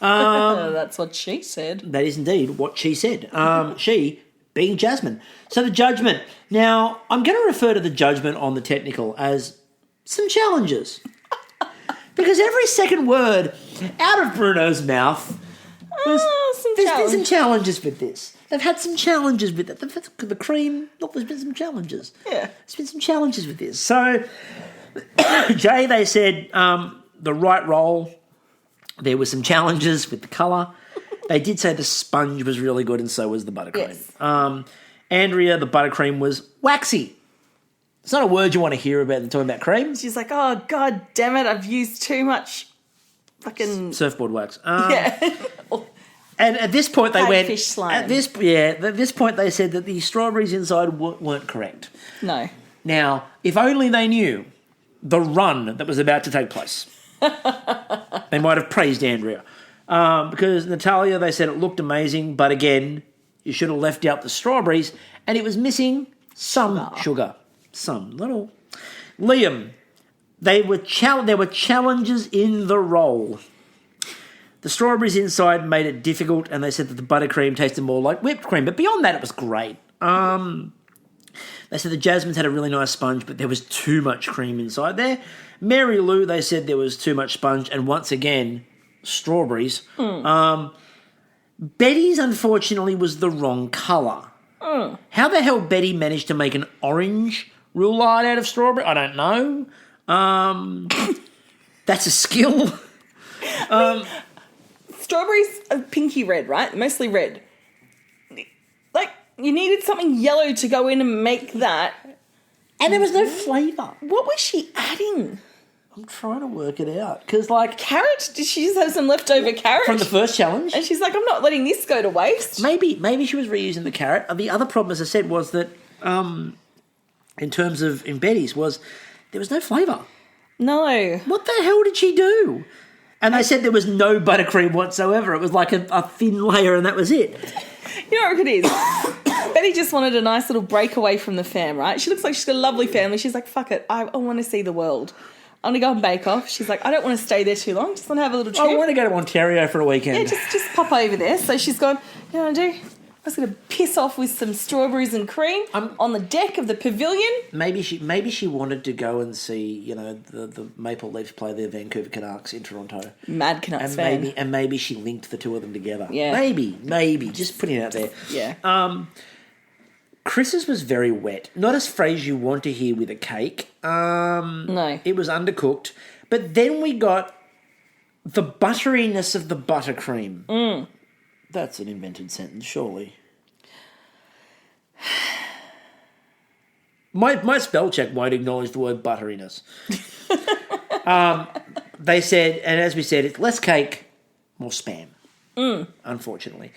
That's what she said. That is indeed what she said. She being Jasmine. So the judgment. Now, I'm going to refer to the judgment on the technical as some challenges. Because every second word out of Bruno's mouth was, there's been some challenges with this. They've had some challenges with it. The cream, look, there's been some challenges. Yeah. There's been some challenges with this. So, Jay, they said the right roll, there were some challenges with the colour. They did say the sponge was really good and so was the buttercream. Yes. Andrea, the buttercream was waxy. It's not a word you want to hear about talking about cream. She's like, oh, God damn it, I've used too much fucking... Surfboard wax. yeah. And at this point they went... Fish slime. At this point they said that the strawberries inside weren't correct. No. Now, if only they knew the run that was about to take place, they might have praised Andrea. Because Natalia, they said it looked amazing, but again, you should have left out the strawberries, and it was missing some sugar. Some, not all. Liam, there were challenges in the roll. The strawberries inside made it difficult, and they said that the buttercream tasted more like whipped cream. But beyond that, it was great. They said the Jasmine's had a really nice sponge, but there was too much cream inside there. Mary Lou, they said there was too much sponge, and once again, strawberries. Betty's, unfortunately, was the wrong colour. How the hell Betty managed to make an orange roulade out of strawberry? I don't know. That's a skill. Strawberries are pinky red, right? Mostly red. Like, you needed something yellow to go in and make that. And there was no flavour. What was she adding? I'm trying to work it out. Because, like... Carrot? Did she just have some leftover carrot? From the first challenge. And she's like, I'm not letting this go to waste. Maybe she was reusing the carrot. The other problem, as I said, was that in terms of in Betty's, was there was no flavour. No. What the hell did she do? And they said there was no buttercream whatsoever. It was like a thin layer and that was it. You know what it is? Betty just wanted a nice little breakaway from the fam, right? She looks like she's got a lovely family. She's like, fuck it, I want to see the world. I'm going to go and bake off. She's like, I don't want to stay there too long. Just want to have a little trip. I want to go to Ontario for a weekend. Yeah, just pop over there. So she's gone, you know what I do? I was going to piss off with some strawberries and cream on the deck of the Pavilion. Maybe she wanted to go and see, the Maple Leafs play the Vancouver Canucks in Toronto. Mad Canucks fan. Maybe she linked the two of them together. Yeah. Maybe. Just putting it out there. Yeah. Chris's was very wet. Not a phrase you want to hear with a cake. No. It was undercooked. But then we got the butteriness of the buttercream. That's an invented sentence, surely. My spell check won't acknowledge the word butteriness. They said, and as we said, it's less cake, more spam, unfortunately.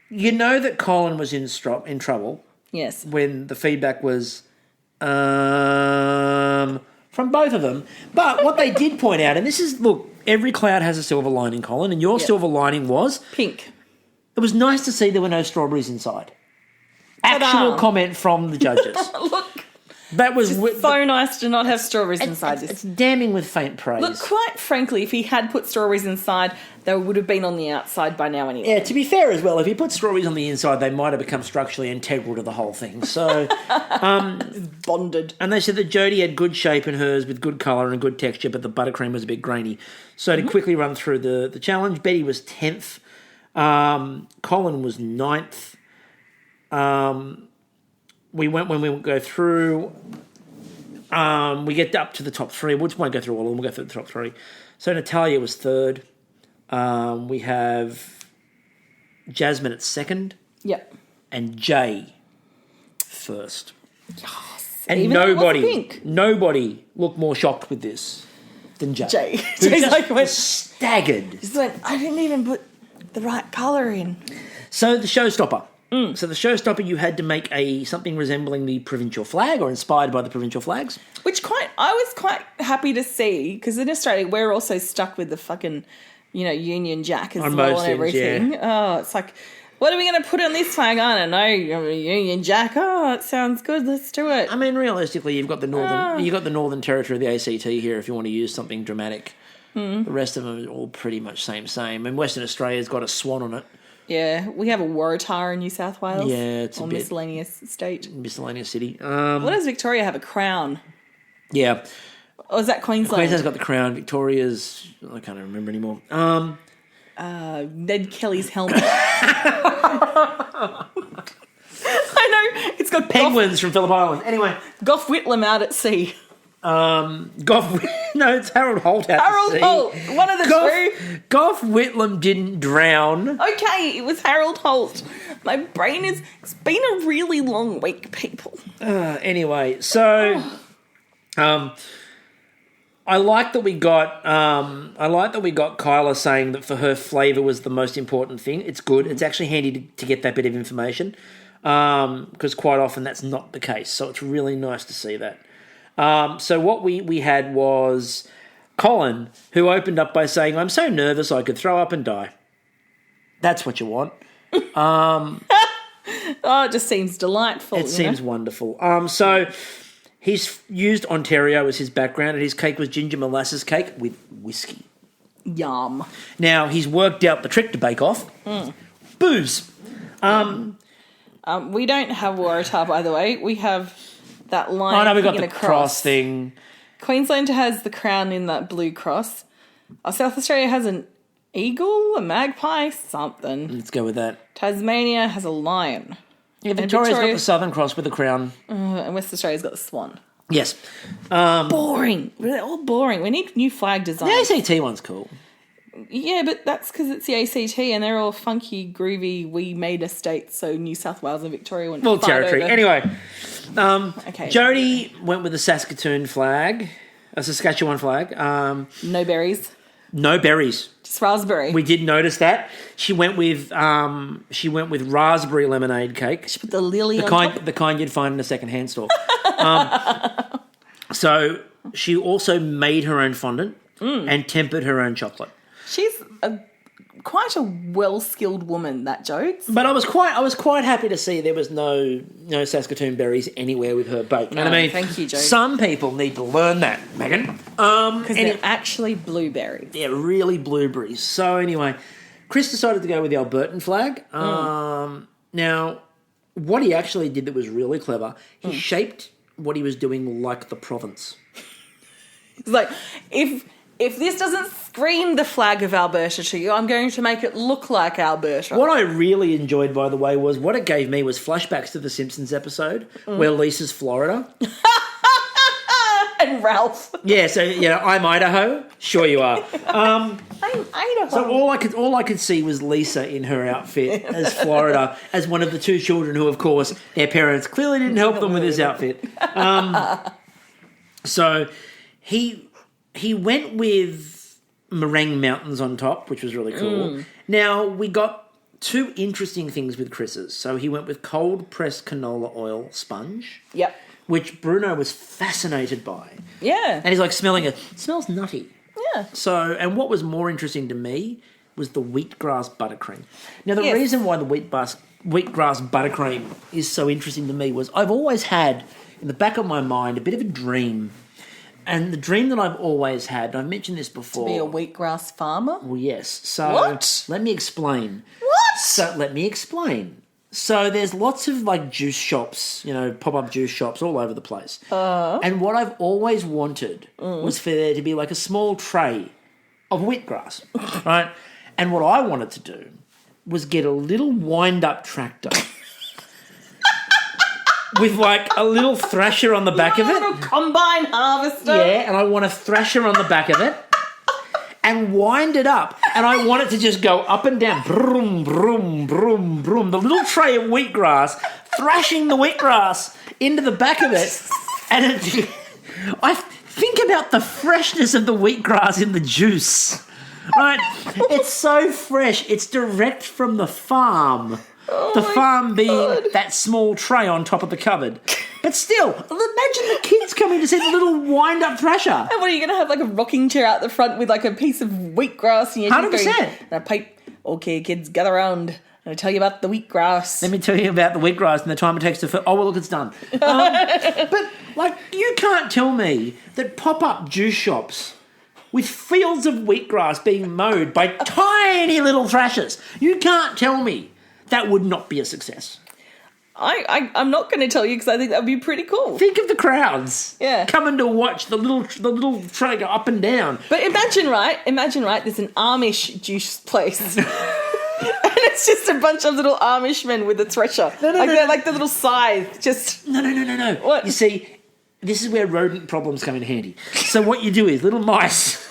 You know that Colin was in trouble. Yes. When the feedback was from both of them. But what they did point out, and this is, look, every cloud has a silver lining, Colin, and your silver lining was... pink. It was nice to see there were no strawberries inside. Actual comment from the judges. Look. That was so nice to not have strawberries inside this. It's damning with faint praise. Look, quite frankly, if he had put strawberries inside, they would have been on the outside by now anyway. Yeah, to be fair as well, if he put strawberries on the inside, they might have become structurally integral to the whole thing. So, bonded. And they said that Jodie had good shape in hers with good colour and good texture, but the buttercream was a bit grainy. So to quickly run through the challenge, Betty was 10th. Colin was 9th. We go through. We get up to the top three. We just won't go through all of them. We'll go through the top three. So Natalia was 3rd. We have Jasmine at 2nd. Yep. And Jay 1st. Yes. And even though it was pink. nobody looked more shocked with this than Jay. Jay. Who Jay's just like, was staggered. Just went, I didn't even put the right colour in. So the showstopper. So the showstopper, you had to make something resembling the provincial flag or inspired by the provincial flags. Which I was quite happy to see, because in Australia we're also stuck with the fucking, Union Jack as On well most and everything. things, Oh, it's like, what are we going to put on this flag? I don't know. Union Jack. Oh, it sounds good. Let's do it. I mean, realistically, you've got the Northern Territory of the ACT here if you want to use something dramatic. The rest of them are all pretty much same. And Western Australia's got a swan on it. Yeah, we have a Waratah in New South Wales. Yeah, it's a bit miscellaneous state. Miscellaneous city. What does Victoria have? A crown? Yeah. Or is that Queensland? Queensland's got the crown. Victoria's, I can't remember anymore. Ned Kelly's helmet. I know. It's got Penguins from Phillip Island. Anyway. Gough Whitlam out at sea. It's Harold Holt out Harold at sea. Holt. One of the two. Gough Whitlam didn't drown. Okay, it was Harold Holt. My brain it's been a really long week, people. Anyway, so I like that we got Kyla saying that for her flavour was the most important thing. It's good. It's actually handy to get that bit of information because quite often that's not the case. So it's really nice to see that. So what we had was Colin, who opened up by saying, "I'm so nervous I could throw up and die." That's what you want. Oh, it just seems delightful. It seems wonderful. So he's used Ontario as his background, and his cake was ginger molasses cake with whiskey. Yum. Now, he's worked out the trick to bake off. Booze. We don't have Waratah, by the way. We have that line. Oh, no, we got in the a cross thing. Queensland has the crown in that blue cross. South Australia has an eagle, a magpie, something. Let's go with that. Tasmania has a lion. Yeah, Victoria's got the Southern Cross with the crown. And West Australia's got the swan. Yes. Boring. They're all boring. We need new flag designs. The ACT one's cool. Yeah, but that's because it's the ACT and they're all funky, groovy, we made a state, so New South Wales and Victoria went Well, territory. over. Anyway, Okay. Jody went with the Saskatoon flag, a Saskatchewan flag. No berries. No berries. Just raspberry. We did notice that. She went with raspberry lemonade cake. She put the lily on top. The kind you'd find in a second-hand store. So she also made her own fondant and tempered her own chocolate. She's quite a well-skilled woman, that Jodes. But I was quite happy to see there was no Saskatoon berries anywhere with her bake. No, and I mean, thank you, Jodes. Some people need to learn that, Megan. Because they're actually blueberries. Yeah, really blueberries. So anyway, Chris decided to go with the Albertan flag. Now, what he actually did that was really clever, he shaped what he was doing like the province. It's like, if this doesn't scream the flag of Alberta to you, I'm going to make it look like Alberta. What I really enjoyed, by the way, was what it gave me was flashbacks to the Simpsons episode where Lisa's Florida. And Ralph. Yeah, so, I'm Idaho. Sure you are. I'm Idaho. So all I could see was Lisa in her outfit as Florida, as one of the two children who, of course, their parents clearly didn't help them with this outfit. So he went with meringue mountains on top, which was really cool. Now, we got two interesting things with Chris's. So he went with cold-pressed canola oil sponge. Yep. Which Bruno was fascinated by. Yeah. And he's like smelling it. It smells nutty. Yeah. So, and what was more interesting to me was the wheatgrass buttercream. Now, the reason why the wheatgrass buttercream is so interesting to me was I've always had, in the back of my mind, a bit of a dream. And the dream that I've always had, and I've mentioned this before. To be a wheatgrass farmer? Well, yes. So, what? Let me explain. What? So, let me explain. So there's lots of like juice shops, pop-up juice shops all over the place. And what I've always wanted was for there to be like a small tray of wheatgrass, right? And what I wanted to do was get a little wind-up tractor with like a little thresher on the back of it. A little combine harvester. Yeah, and I want a thresher on the back of it. And wind it up, and I want it to just go up and down, broom, broom, broom, broom. The little tray of wheatgrass, thrashing the wheatgrass into the back of it, And I think about the freshness of the wheatgrass in the juice. Right? It's so fresh. It's direct from the farm. The farm being that small tray on top of the cupboard. But still, imagine the kids coming to see the little wind-up thrasher. And what are you going to have, like a rocking chair out the front with like a piece of wheatgrass? And you're 100%. And a pipe. Okay, kids, gather around. I'm going to tell you about the wheatgrass. Let me tell you about the wheatgrass and the time it takes to... Oh, well, look, it's done. But, like, you can't tell me that pop-up juice shops with fields of wheatgrass being mowed by tiny little thrashers, you can't tell me that would not be a success. I'm not going to tell you because I think that would be pretty cool. Think of the crowds coming to watch the little tray go up and down. But imagine, right, there's an Amish juice place. And it's just a bunch of little Amish men with a thresher. They're like the little scythe. Just No. What? You see, this is where rodent problems come in handy. So what you do is little mice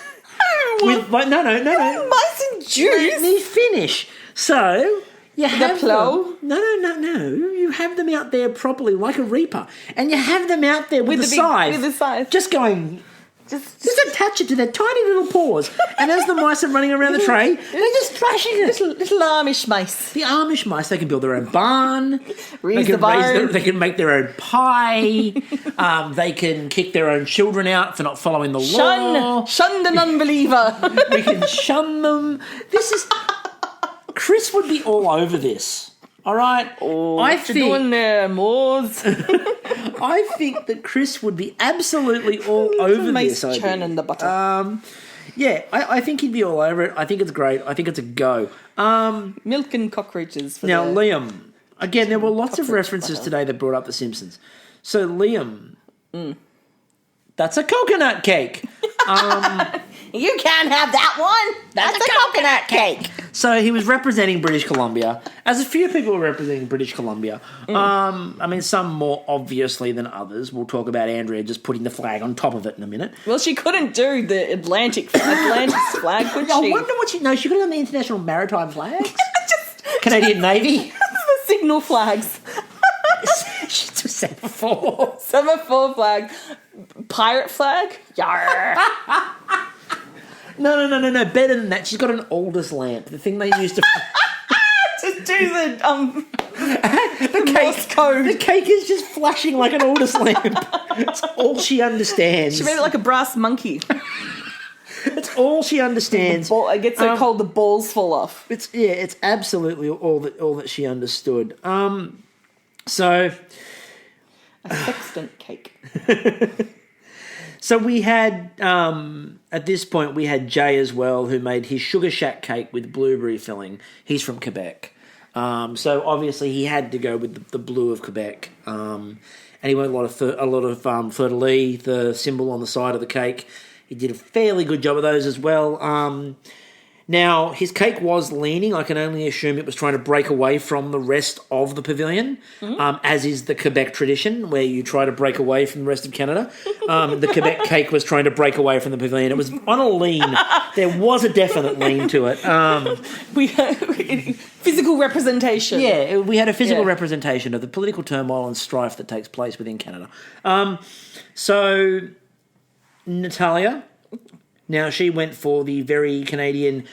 with like no. Mice and juice. Let me finish. So you have the plough. No. You have them out there properly, like a reaper, and you have them out there with the scythe. With the scythe. Just going. Just attach it to their tiny little paws. And as the mice are running around the tray, they're just thrashing it. Little Amish mice. The Amish mice, they can build their own barn. They can make their own pie. They can kick their own children out for not following the law. Shun an unbeliever. We can shun them. Chris would be all over this. All right? What you doing there, Moors? I think that Chris would be absolutely all over this idea. Churning the butter. I think he'd be all over it. I think it's great. I think it's a go. Milk and cockroaches. Liam. Again, there were lots of references today that brought up The Simpsons. So, Liam, that's a coconut cake. You can't have that one. That's a coconut cake. So he was representing British Columbia, as a few people were representing British Columbia. I mean, some more obviously than others. We'll talk about Andrea just putting the flag on top of it in a minute. Well, she couldn't do the Atlantis flag, could she? I wonder what she... No, she could have done the international maritime flags. Canadian Navy. The signal flags. Semaphore. Semaphore flag. Pirate flag. Yarr. No. Better than that. She's got an Aldous lamp. The thing they used to... to do the cake code. The cake is just flashing like an Aldous lamp. It's all she understands. She made it like a brass monkey. It's all she understands. It gets so cold the balls fall off. It's absolutely all that she understood. So a sextant cake. So we had, at this point, we had Jay as well, who made his sugar shack cake with blueberry filling. He's from Quebec. So obviously he had to go with the blue of Quebec. And he went a lot of fleur-de-lis, the symbol on the side of the cake. He did a fairly good job of those as well. Now, his cake was leaning. I can only assume it was trying to break away from the rest of the pavilion, as is the Quebec tradition, where you try to break away from the rest of Canada. The Quebec cake was trying to break away from the pavilion. It was on a lean. There was a definite lean to it. We had physical representation. Yeah, we had a physical representation of the political turmoil and strife that takes place within Canada. So, Natalia... Now, she went for the very Ukrainian,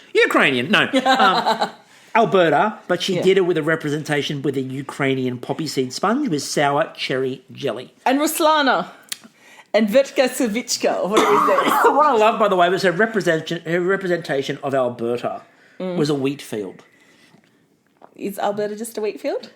Alberta, but she did it with a representation with a Ukrainian poppy seed sponge with sour cherry jelly. And Ruslana. And Vetka Savichka, or whatever is that? What I love, by the way, was her representation of Alberta was a wheat field. Is Alberta just a wheat field?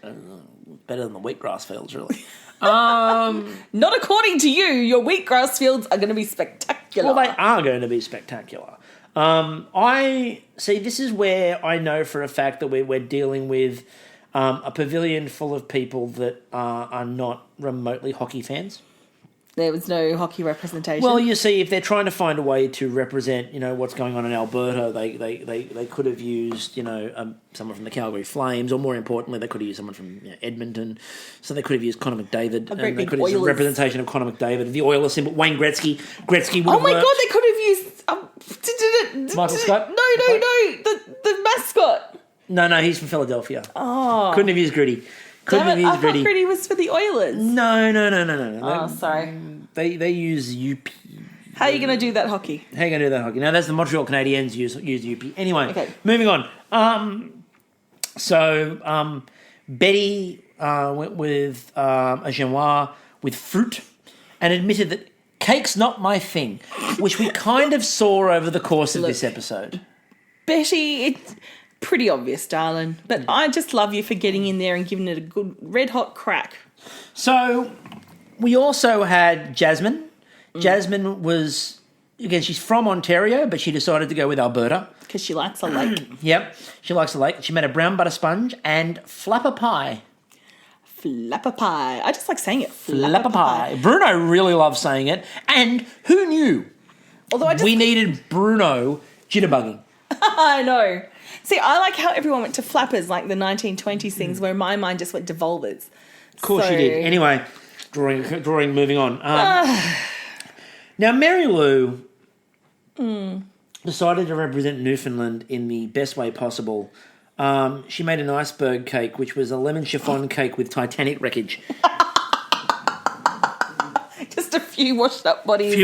Better than the wheatgrass fields, really. Not according to you. Your wheatgrass fields are going to be spectacular. Well, they are going to be spectacular. This is where I know for a fact that we're dealing with a pavilion full of people that are not remotely hockey fans. There was no hockey representation. Well, you see, if they're trying to find a way to represent, what's going on in Alberta, they could have used, someone from the Calgary Flames, or more importantly, they could have used someone from Edmonton. So they could have used Connor McDavid, and they could have used a representation of Connor McDavid, the Oilers symbol, Wayne Gretzky. Gretzky would have worked. God, they could have used Michael Scott. No, the mascot. No, he's from Philadelphia. Oh, couldn't have used Gritty. Damn it, I thought Gritty was for the Oilers. No. Oh, sorry. They use UP. How are you going to do that hockey? How are you going to do that hockey? Now, that's the Montreal Canadiens use UP. Anyway, Okay. moving on. So Betty went with a genoise with fruit and admitted that cake's not my thing, which we kind of saw over the course of this episode. Betty, it's pretty obvious, darling. But I just love you for getting in there and giving it a good red-hot crack. So we also had Jasmine. Jasmine was, again, she's from Ontario, but she decided to go with Alberta. Because she likes a lake. Yep, she likes the lake. She made a brown butter sponge and flapper pie. Flapper pie. I just like saying it. Flapper pie. Bruno really loves saying it. And who knew? Although We needed Bruno jitterbugging. I know. See, I like how everyone went to flappers like the 1920s things where my mind just went to vulvas. Of course you did. Anyway, drawing moving on. Now, Mary Lou decided to represent Newfoundland in the best way possible. She made an iceberg cake, which was a lemon chiffon cake with Titanic wreckage. Just a few washed up bodies.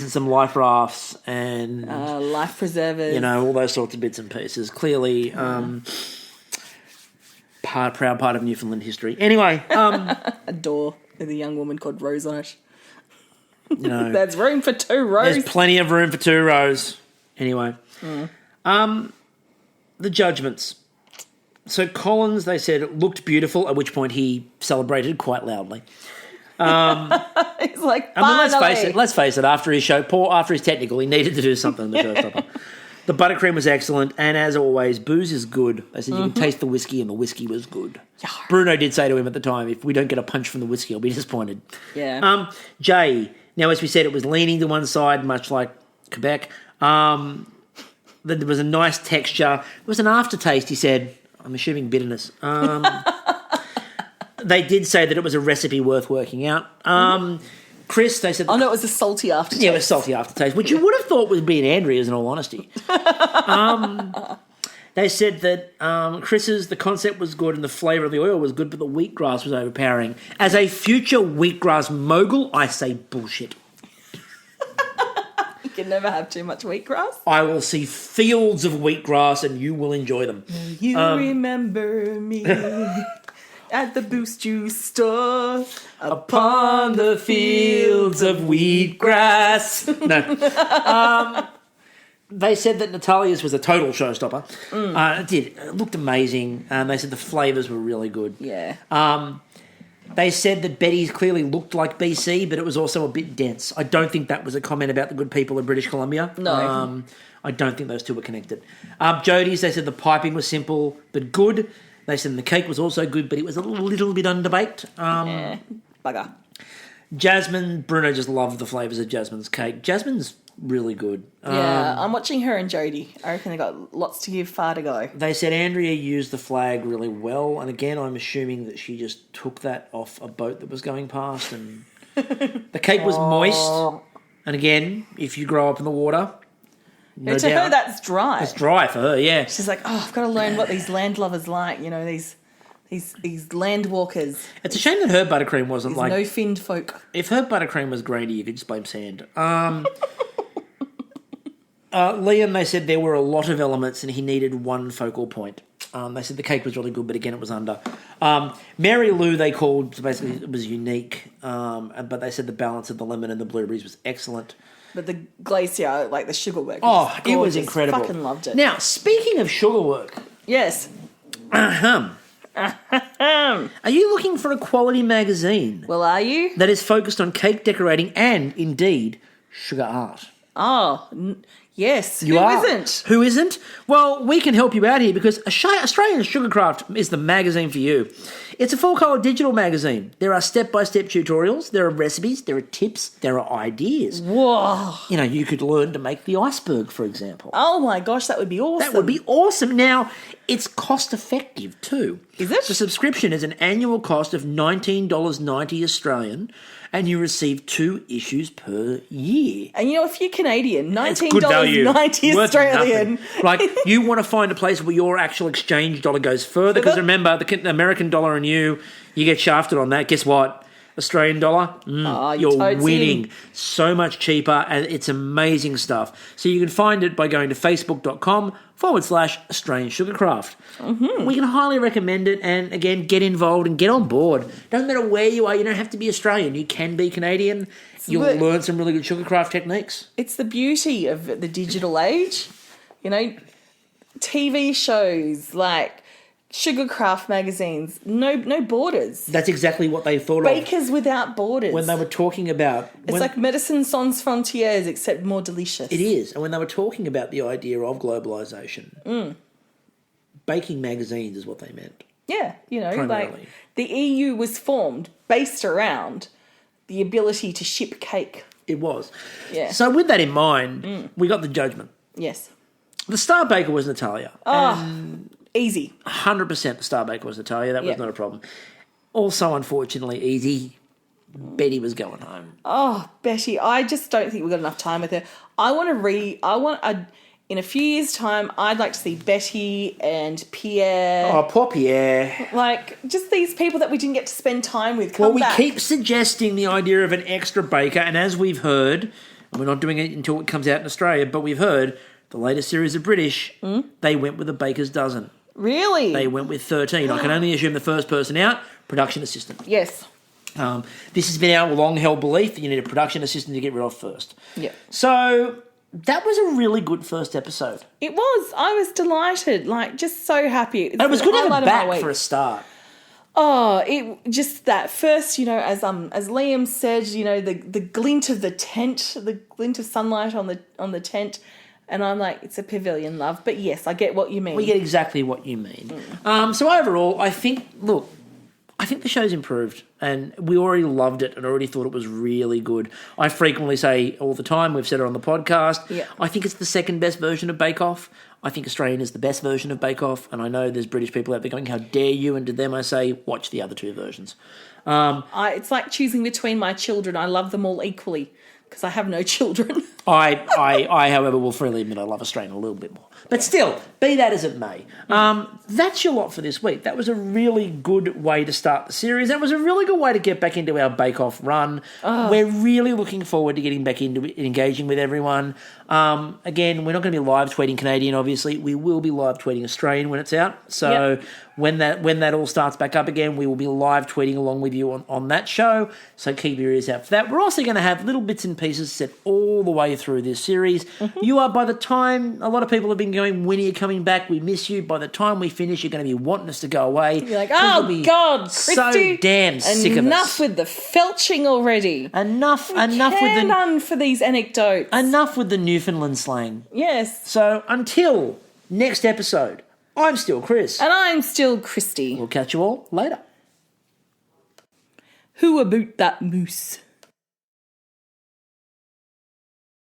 And some life rafts and... life preservers. You know, all those sorts of bits and pieces. Clearly, proud part of Newfoundland history. Anyway... a door with a young woman called Rose on it. You know, There's room for 2 rows. There's plenty of room for 2 rows. Anyway. The judgments. So Collins, they said, it looked beautiful, at which point he celebrated quite loudly. He's like, let's face it, after his technical, he needed to do something in the showstopper. The buttercream was excellent, and as always, booze is good. They said you can taste the whiskey, and the whiskey was good. Yeah. Bruno did say to him at the time, if we don't get a punch from the whiskey, I'll be disappointed. Yeah. Jay, now as we said, it was leaning to one side, much like Quebec. There was a nice texture. There was an aftertaste, he said. I'm assuming bitterness. They did say that it was a recipe worth working out. Chris, they said... Oh, no, it was a salty aftertaste. Yeah, it was salty aftertaste, which you would have thought would be an Andrea's, in all honesty. They said that Chris's, the concept was good and the flavour of the oil was good, but the wheatgrass was overpowering. As a future wheatgrass mogul, I say bullshit. You can never have too much wheatgrass. I will see fields of wheatgrass and you will enjoy them. You remember me at the Boost Juice store upon the fields of wheatgrass. No. They said that Natalia's was a total showstopper. It did. It looked amazing. They said the flavours were really good. Yeah. They said that Betty's clearly looked like BC, but it was also a bit dense. I don't think that was a comment about the good people of British Columbia. No. I don't think those two were connected. Jodie's, they said the piping was simple but good. They said the cake was also good, but it was a little bit underbaked. Yeah. Bugger. Jasmine, Bruno just loved the flavours of Jasmine's cake. Jasmine's really good. Yeah, I'm watching her and Jodie. I reckon they got lots to give, far to go. They said Andrea used the flag really well, and again, I'm assuming that she just took that off a boat that was going past, and the cake was moist. And again, if you grow up in the water, no to doubt, her, that's dry. it's dry for her. Yeah, She's like, oh, I've got to learn what these land lovers like. You know, these land walkers. it's a shame that her buttercream wasn't These like. no-finned folk. If her buttercream was grainy, you could just blame sand. Liam, they said there were a lot of elements and he needed one focal point. They said the cake was really good, but again, it was under. Mary Lou, they called, so basically it was unique, but they said the balance of the lemon and the blueberries was excellent. But the glacier, like the sugar work. Oh, it was incredible. Fucking loved it. Now, speaking of sugar work, Yes. are you looking for a quality magazine Well, are you? that is focused on cake decorating and, indeed, sugar art? Oh, yes. You Who are. isn't? Who isn't? Well, we can help you out here because Australian Sugarcraft is the magazine for you. It's a full-colour digital magazine. There are step-by-step tutorials, there are recipes, there are tips, there are ideas. Whoa. You know, you could learn to make the iceberg, for example. Oh, my gosh, that would be awesome. That would be awesome. Now, it's cost-effective too. Is it? The subscription is an annual cost of $19.90 Australian, and you receive 2 issues per year. And you know, if you're Canadian, It's good value. $19.90 Worth Australian. nothing. Like, you want to find a place where your actual exchange dollar goes further, because remember, the American dollar and you get shafted on that. Guess what? Australian dollar, you're totes winning. in. So much cheaper, and it's amazing stuff. So you can find it by going to facebook.com/Australian Sugarcraft. Mm-hmm. We can highly recommend it, and again, get involved and get on board. Doesn't matter where you are, you don't have to be Australian. You can be Canadian. You'll learn some really good sugarcraft techniques. It's the beauty of the digital age. You know, TV shows like sugarcraft magazines, no borders. That's exactly what they thought Bakers without borders. when they were talking about... It's like Medicine Sans Frontières, except more delicious. It is. And when they were talking about the idea of globalisation, baking magazines is what they meant. Yeah, you know, Primarily. like the EU was formed based around the ability to ship cake. It was. Yeah. So with that in mind, we got the judgment. Yes. The star baker was Natalia. Easy. 100% the star baker was Natalia. That was not a problem. Also, unfortunately, easy. Betty was going home. Oh, Betty, I just don't think we've got enough time with her. In a few years' time, I'd like to see Betty and Pierre. Oh, poor Pierre. Like, just these people that we didn't get to spend time with. Well, we keep suggesting the idea of an extra baker, and as we've heard, and we're not doing it until it comes out in Australia, but we've heard the latest series of British, they went with a baker's dozen. Really? They went with 13. I can only assume the first person out, production assistant. Yes. This has been our long-held belief that you need a production assistant to get rid of first. Yeah. So that was a really good first episode. It was. I was delighted. Like, just so happy. And it was good to have it back for a start. Oh, it just that first, you know, as Liam said, you know, the glint of the tent, the glint of sunlight on the tent, and I'm like, it's a pavilion, love. But yes, I get what you mean. We get exactly what you mean. So overall, I think the show's improved, and we already loved it and already thought it was really good. I frequently say all the time, we've said it on the podcast, I think it's the second best version of Bake Off. I think Australian is the best version of Bake Off, and I know there's British people out there going, how dare you? And to them I say, watch the other two versions. It's like choosing between my children. I love them all equally because I have no children. I, however, will freely admit I love Australian a little bit more. But still, be that as it may, that's your lot for this week. That was a really good way to start the series. That was a really good way to get back into our Bake Off run. We're really looking forward to getting back into engaging with everyone. Again, we're not going to be live tweeting Canadian, obviously. We will be live tweeting Australian when it's out. So when that all starts back up again, we will be live tweeting along with you on that show. So keep your ears out for that. We're also going to have little bits and pieces set all the way through this series. You are, by the time, a lot of people have been going, when are you coming back? We miss you. By the time we finish, you're going to be wanting us to go away. You're like, oh, God, Kristie, so damn sick of us. Enough with the felching already. Enough with the... None for these anecdotes. Enough with the Newfoundland slang. Yes. So until next episode, I'm still Chris. And I'm still Kristie. We'll catch you all later. Who about that moose?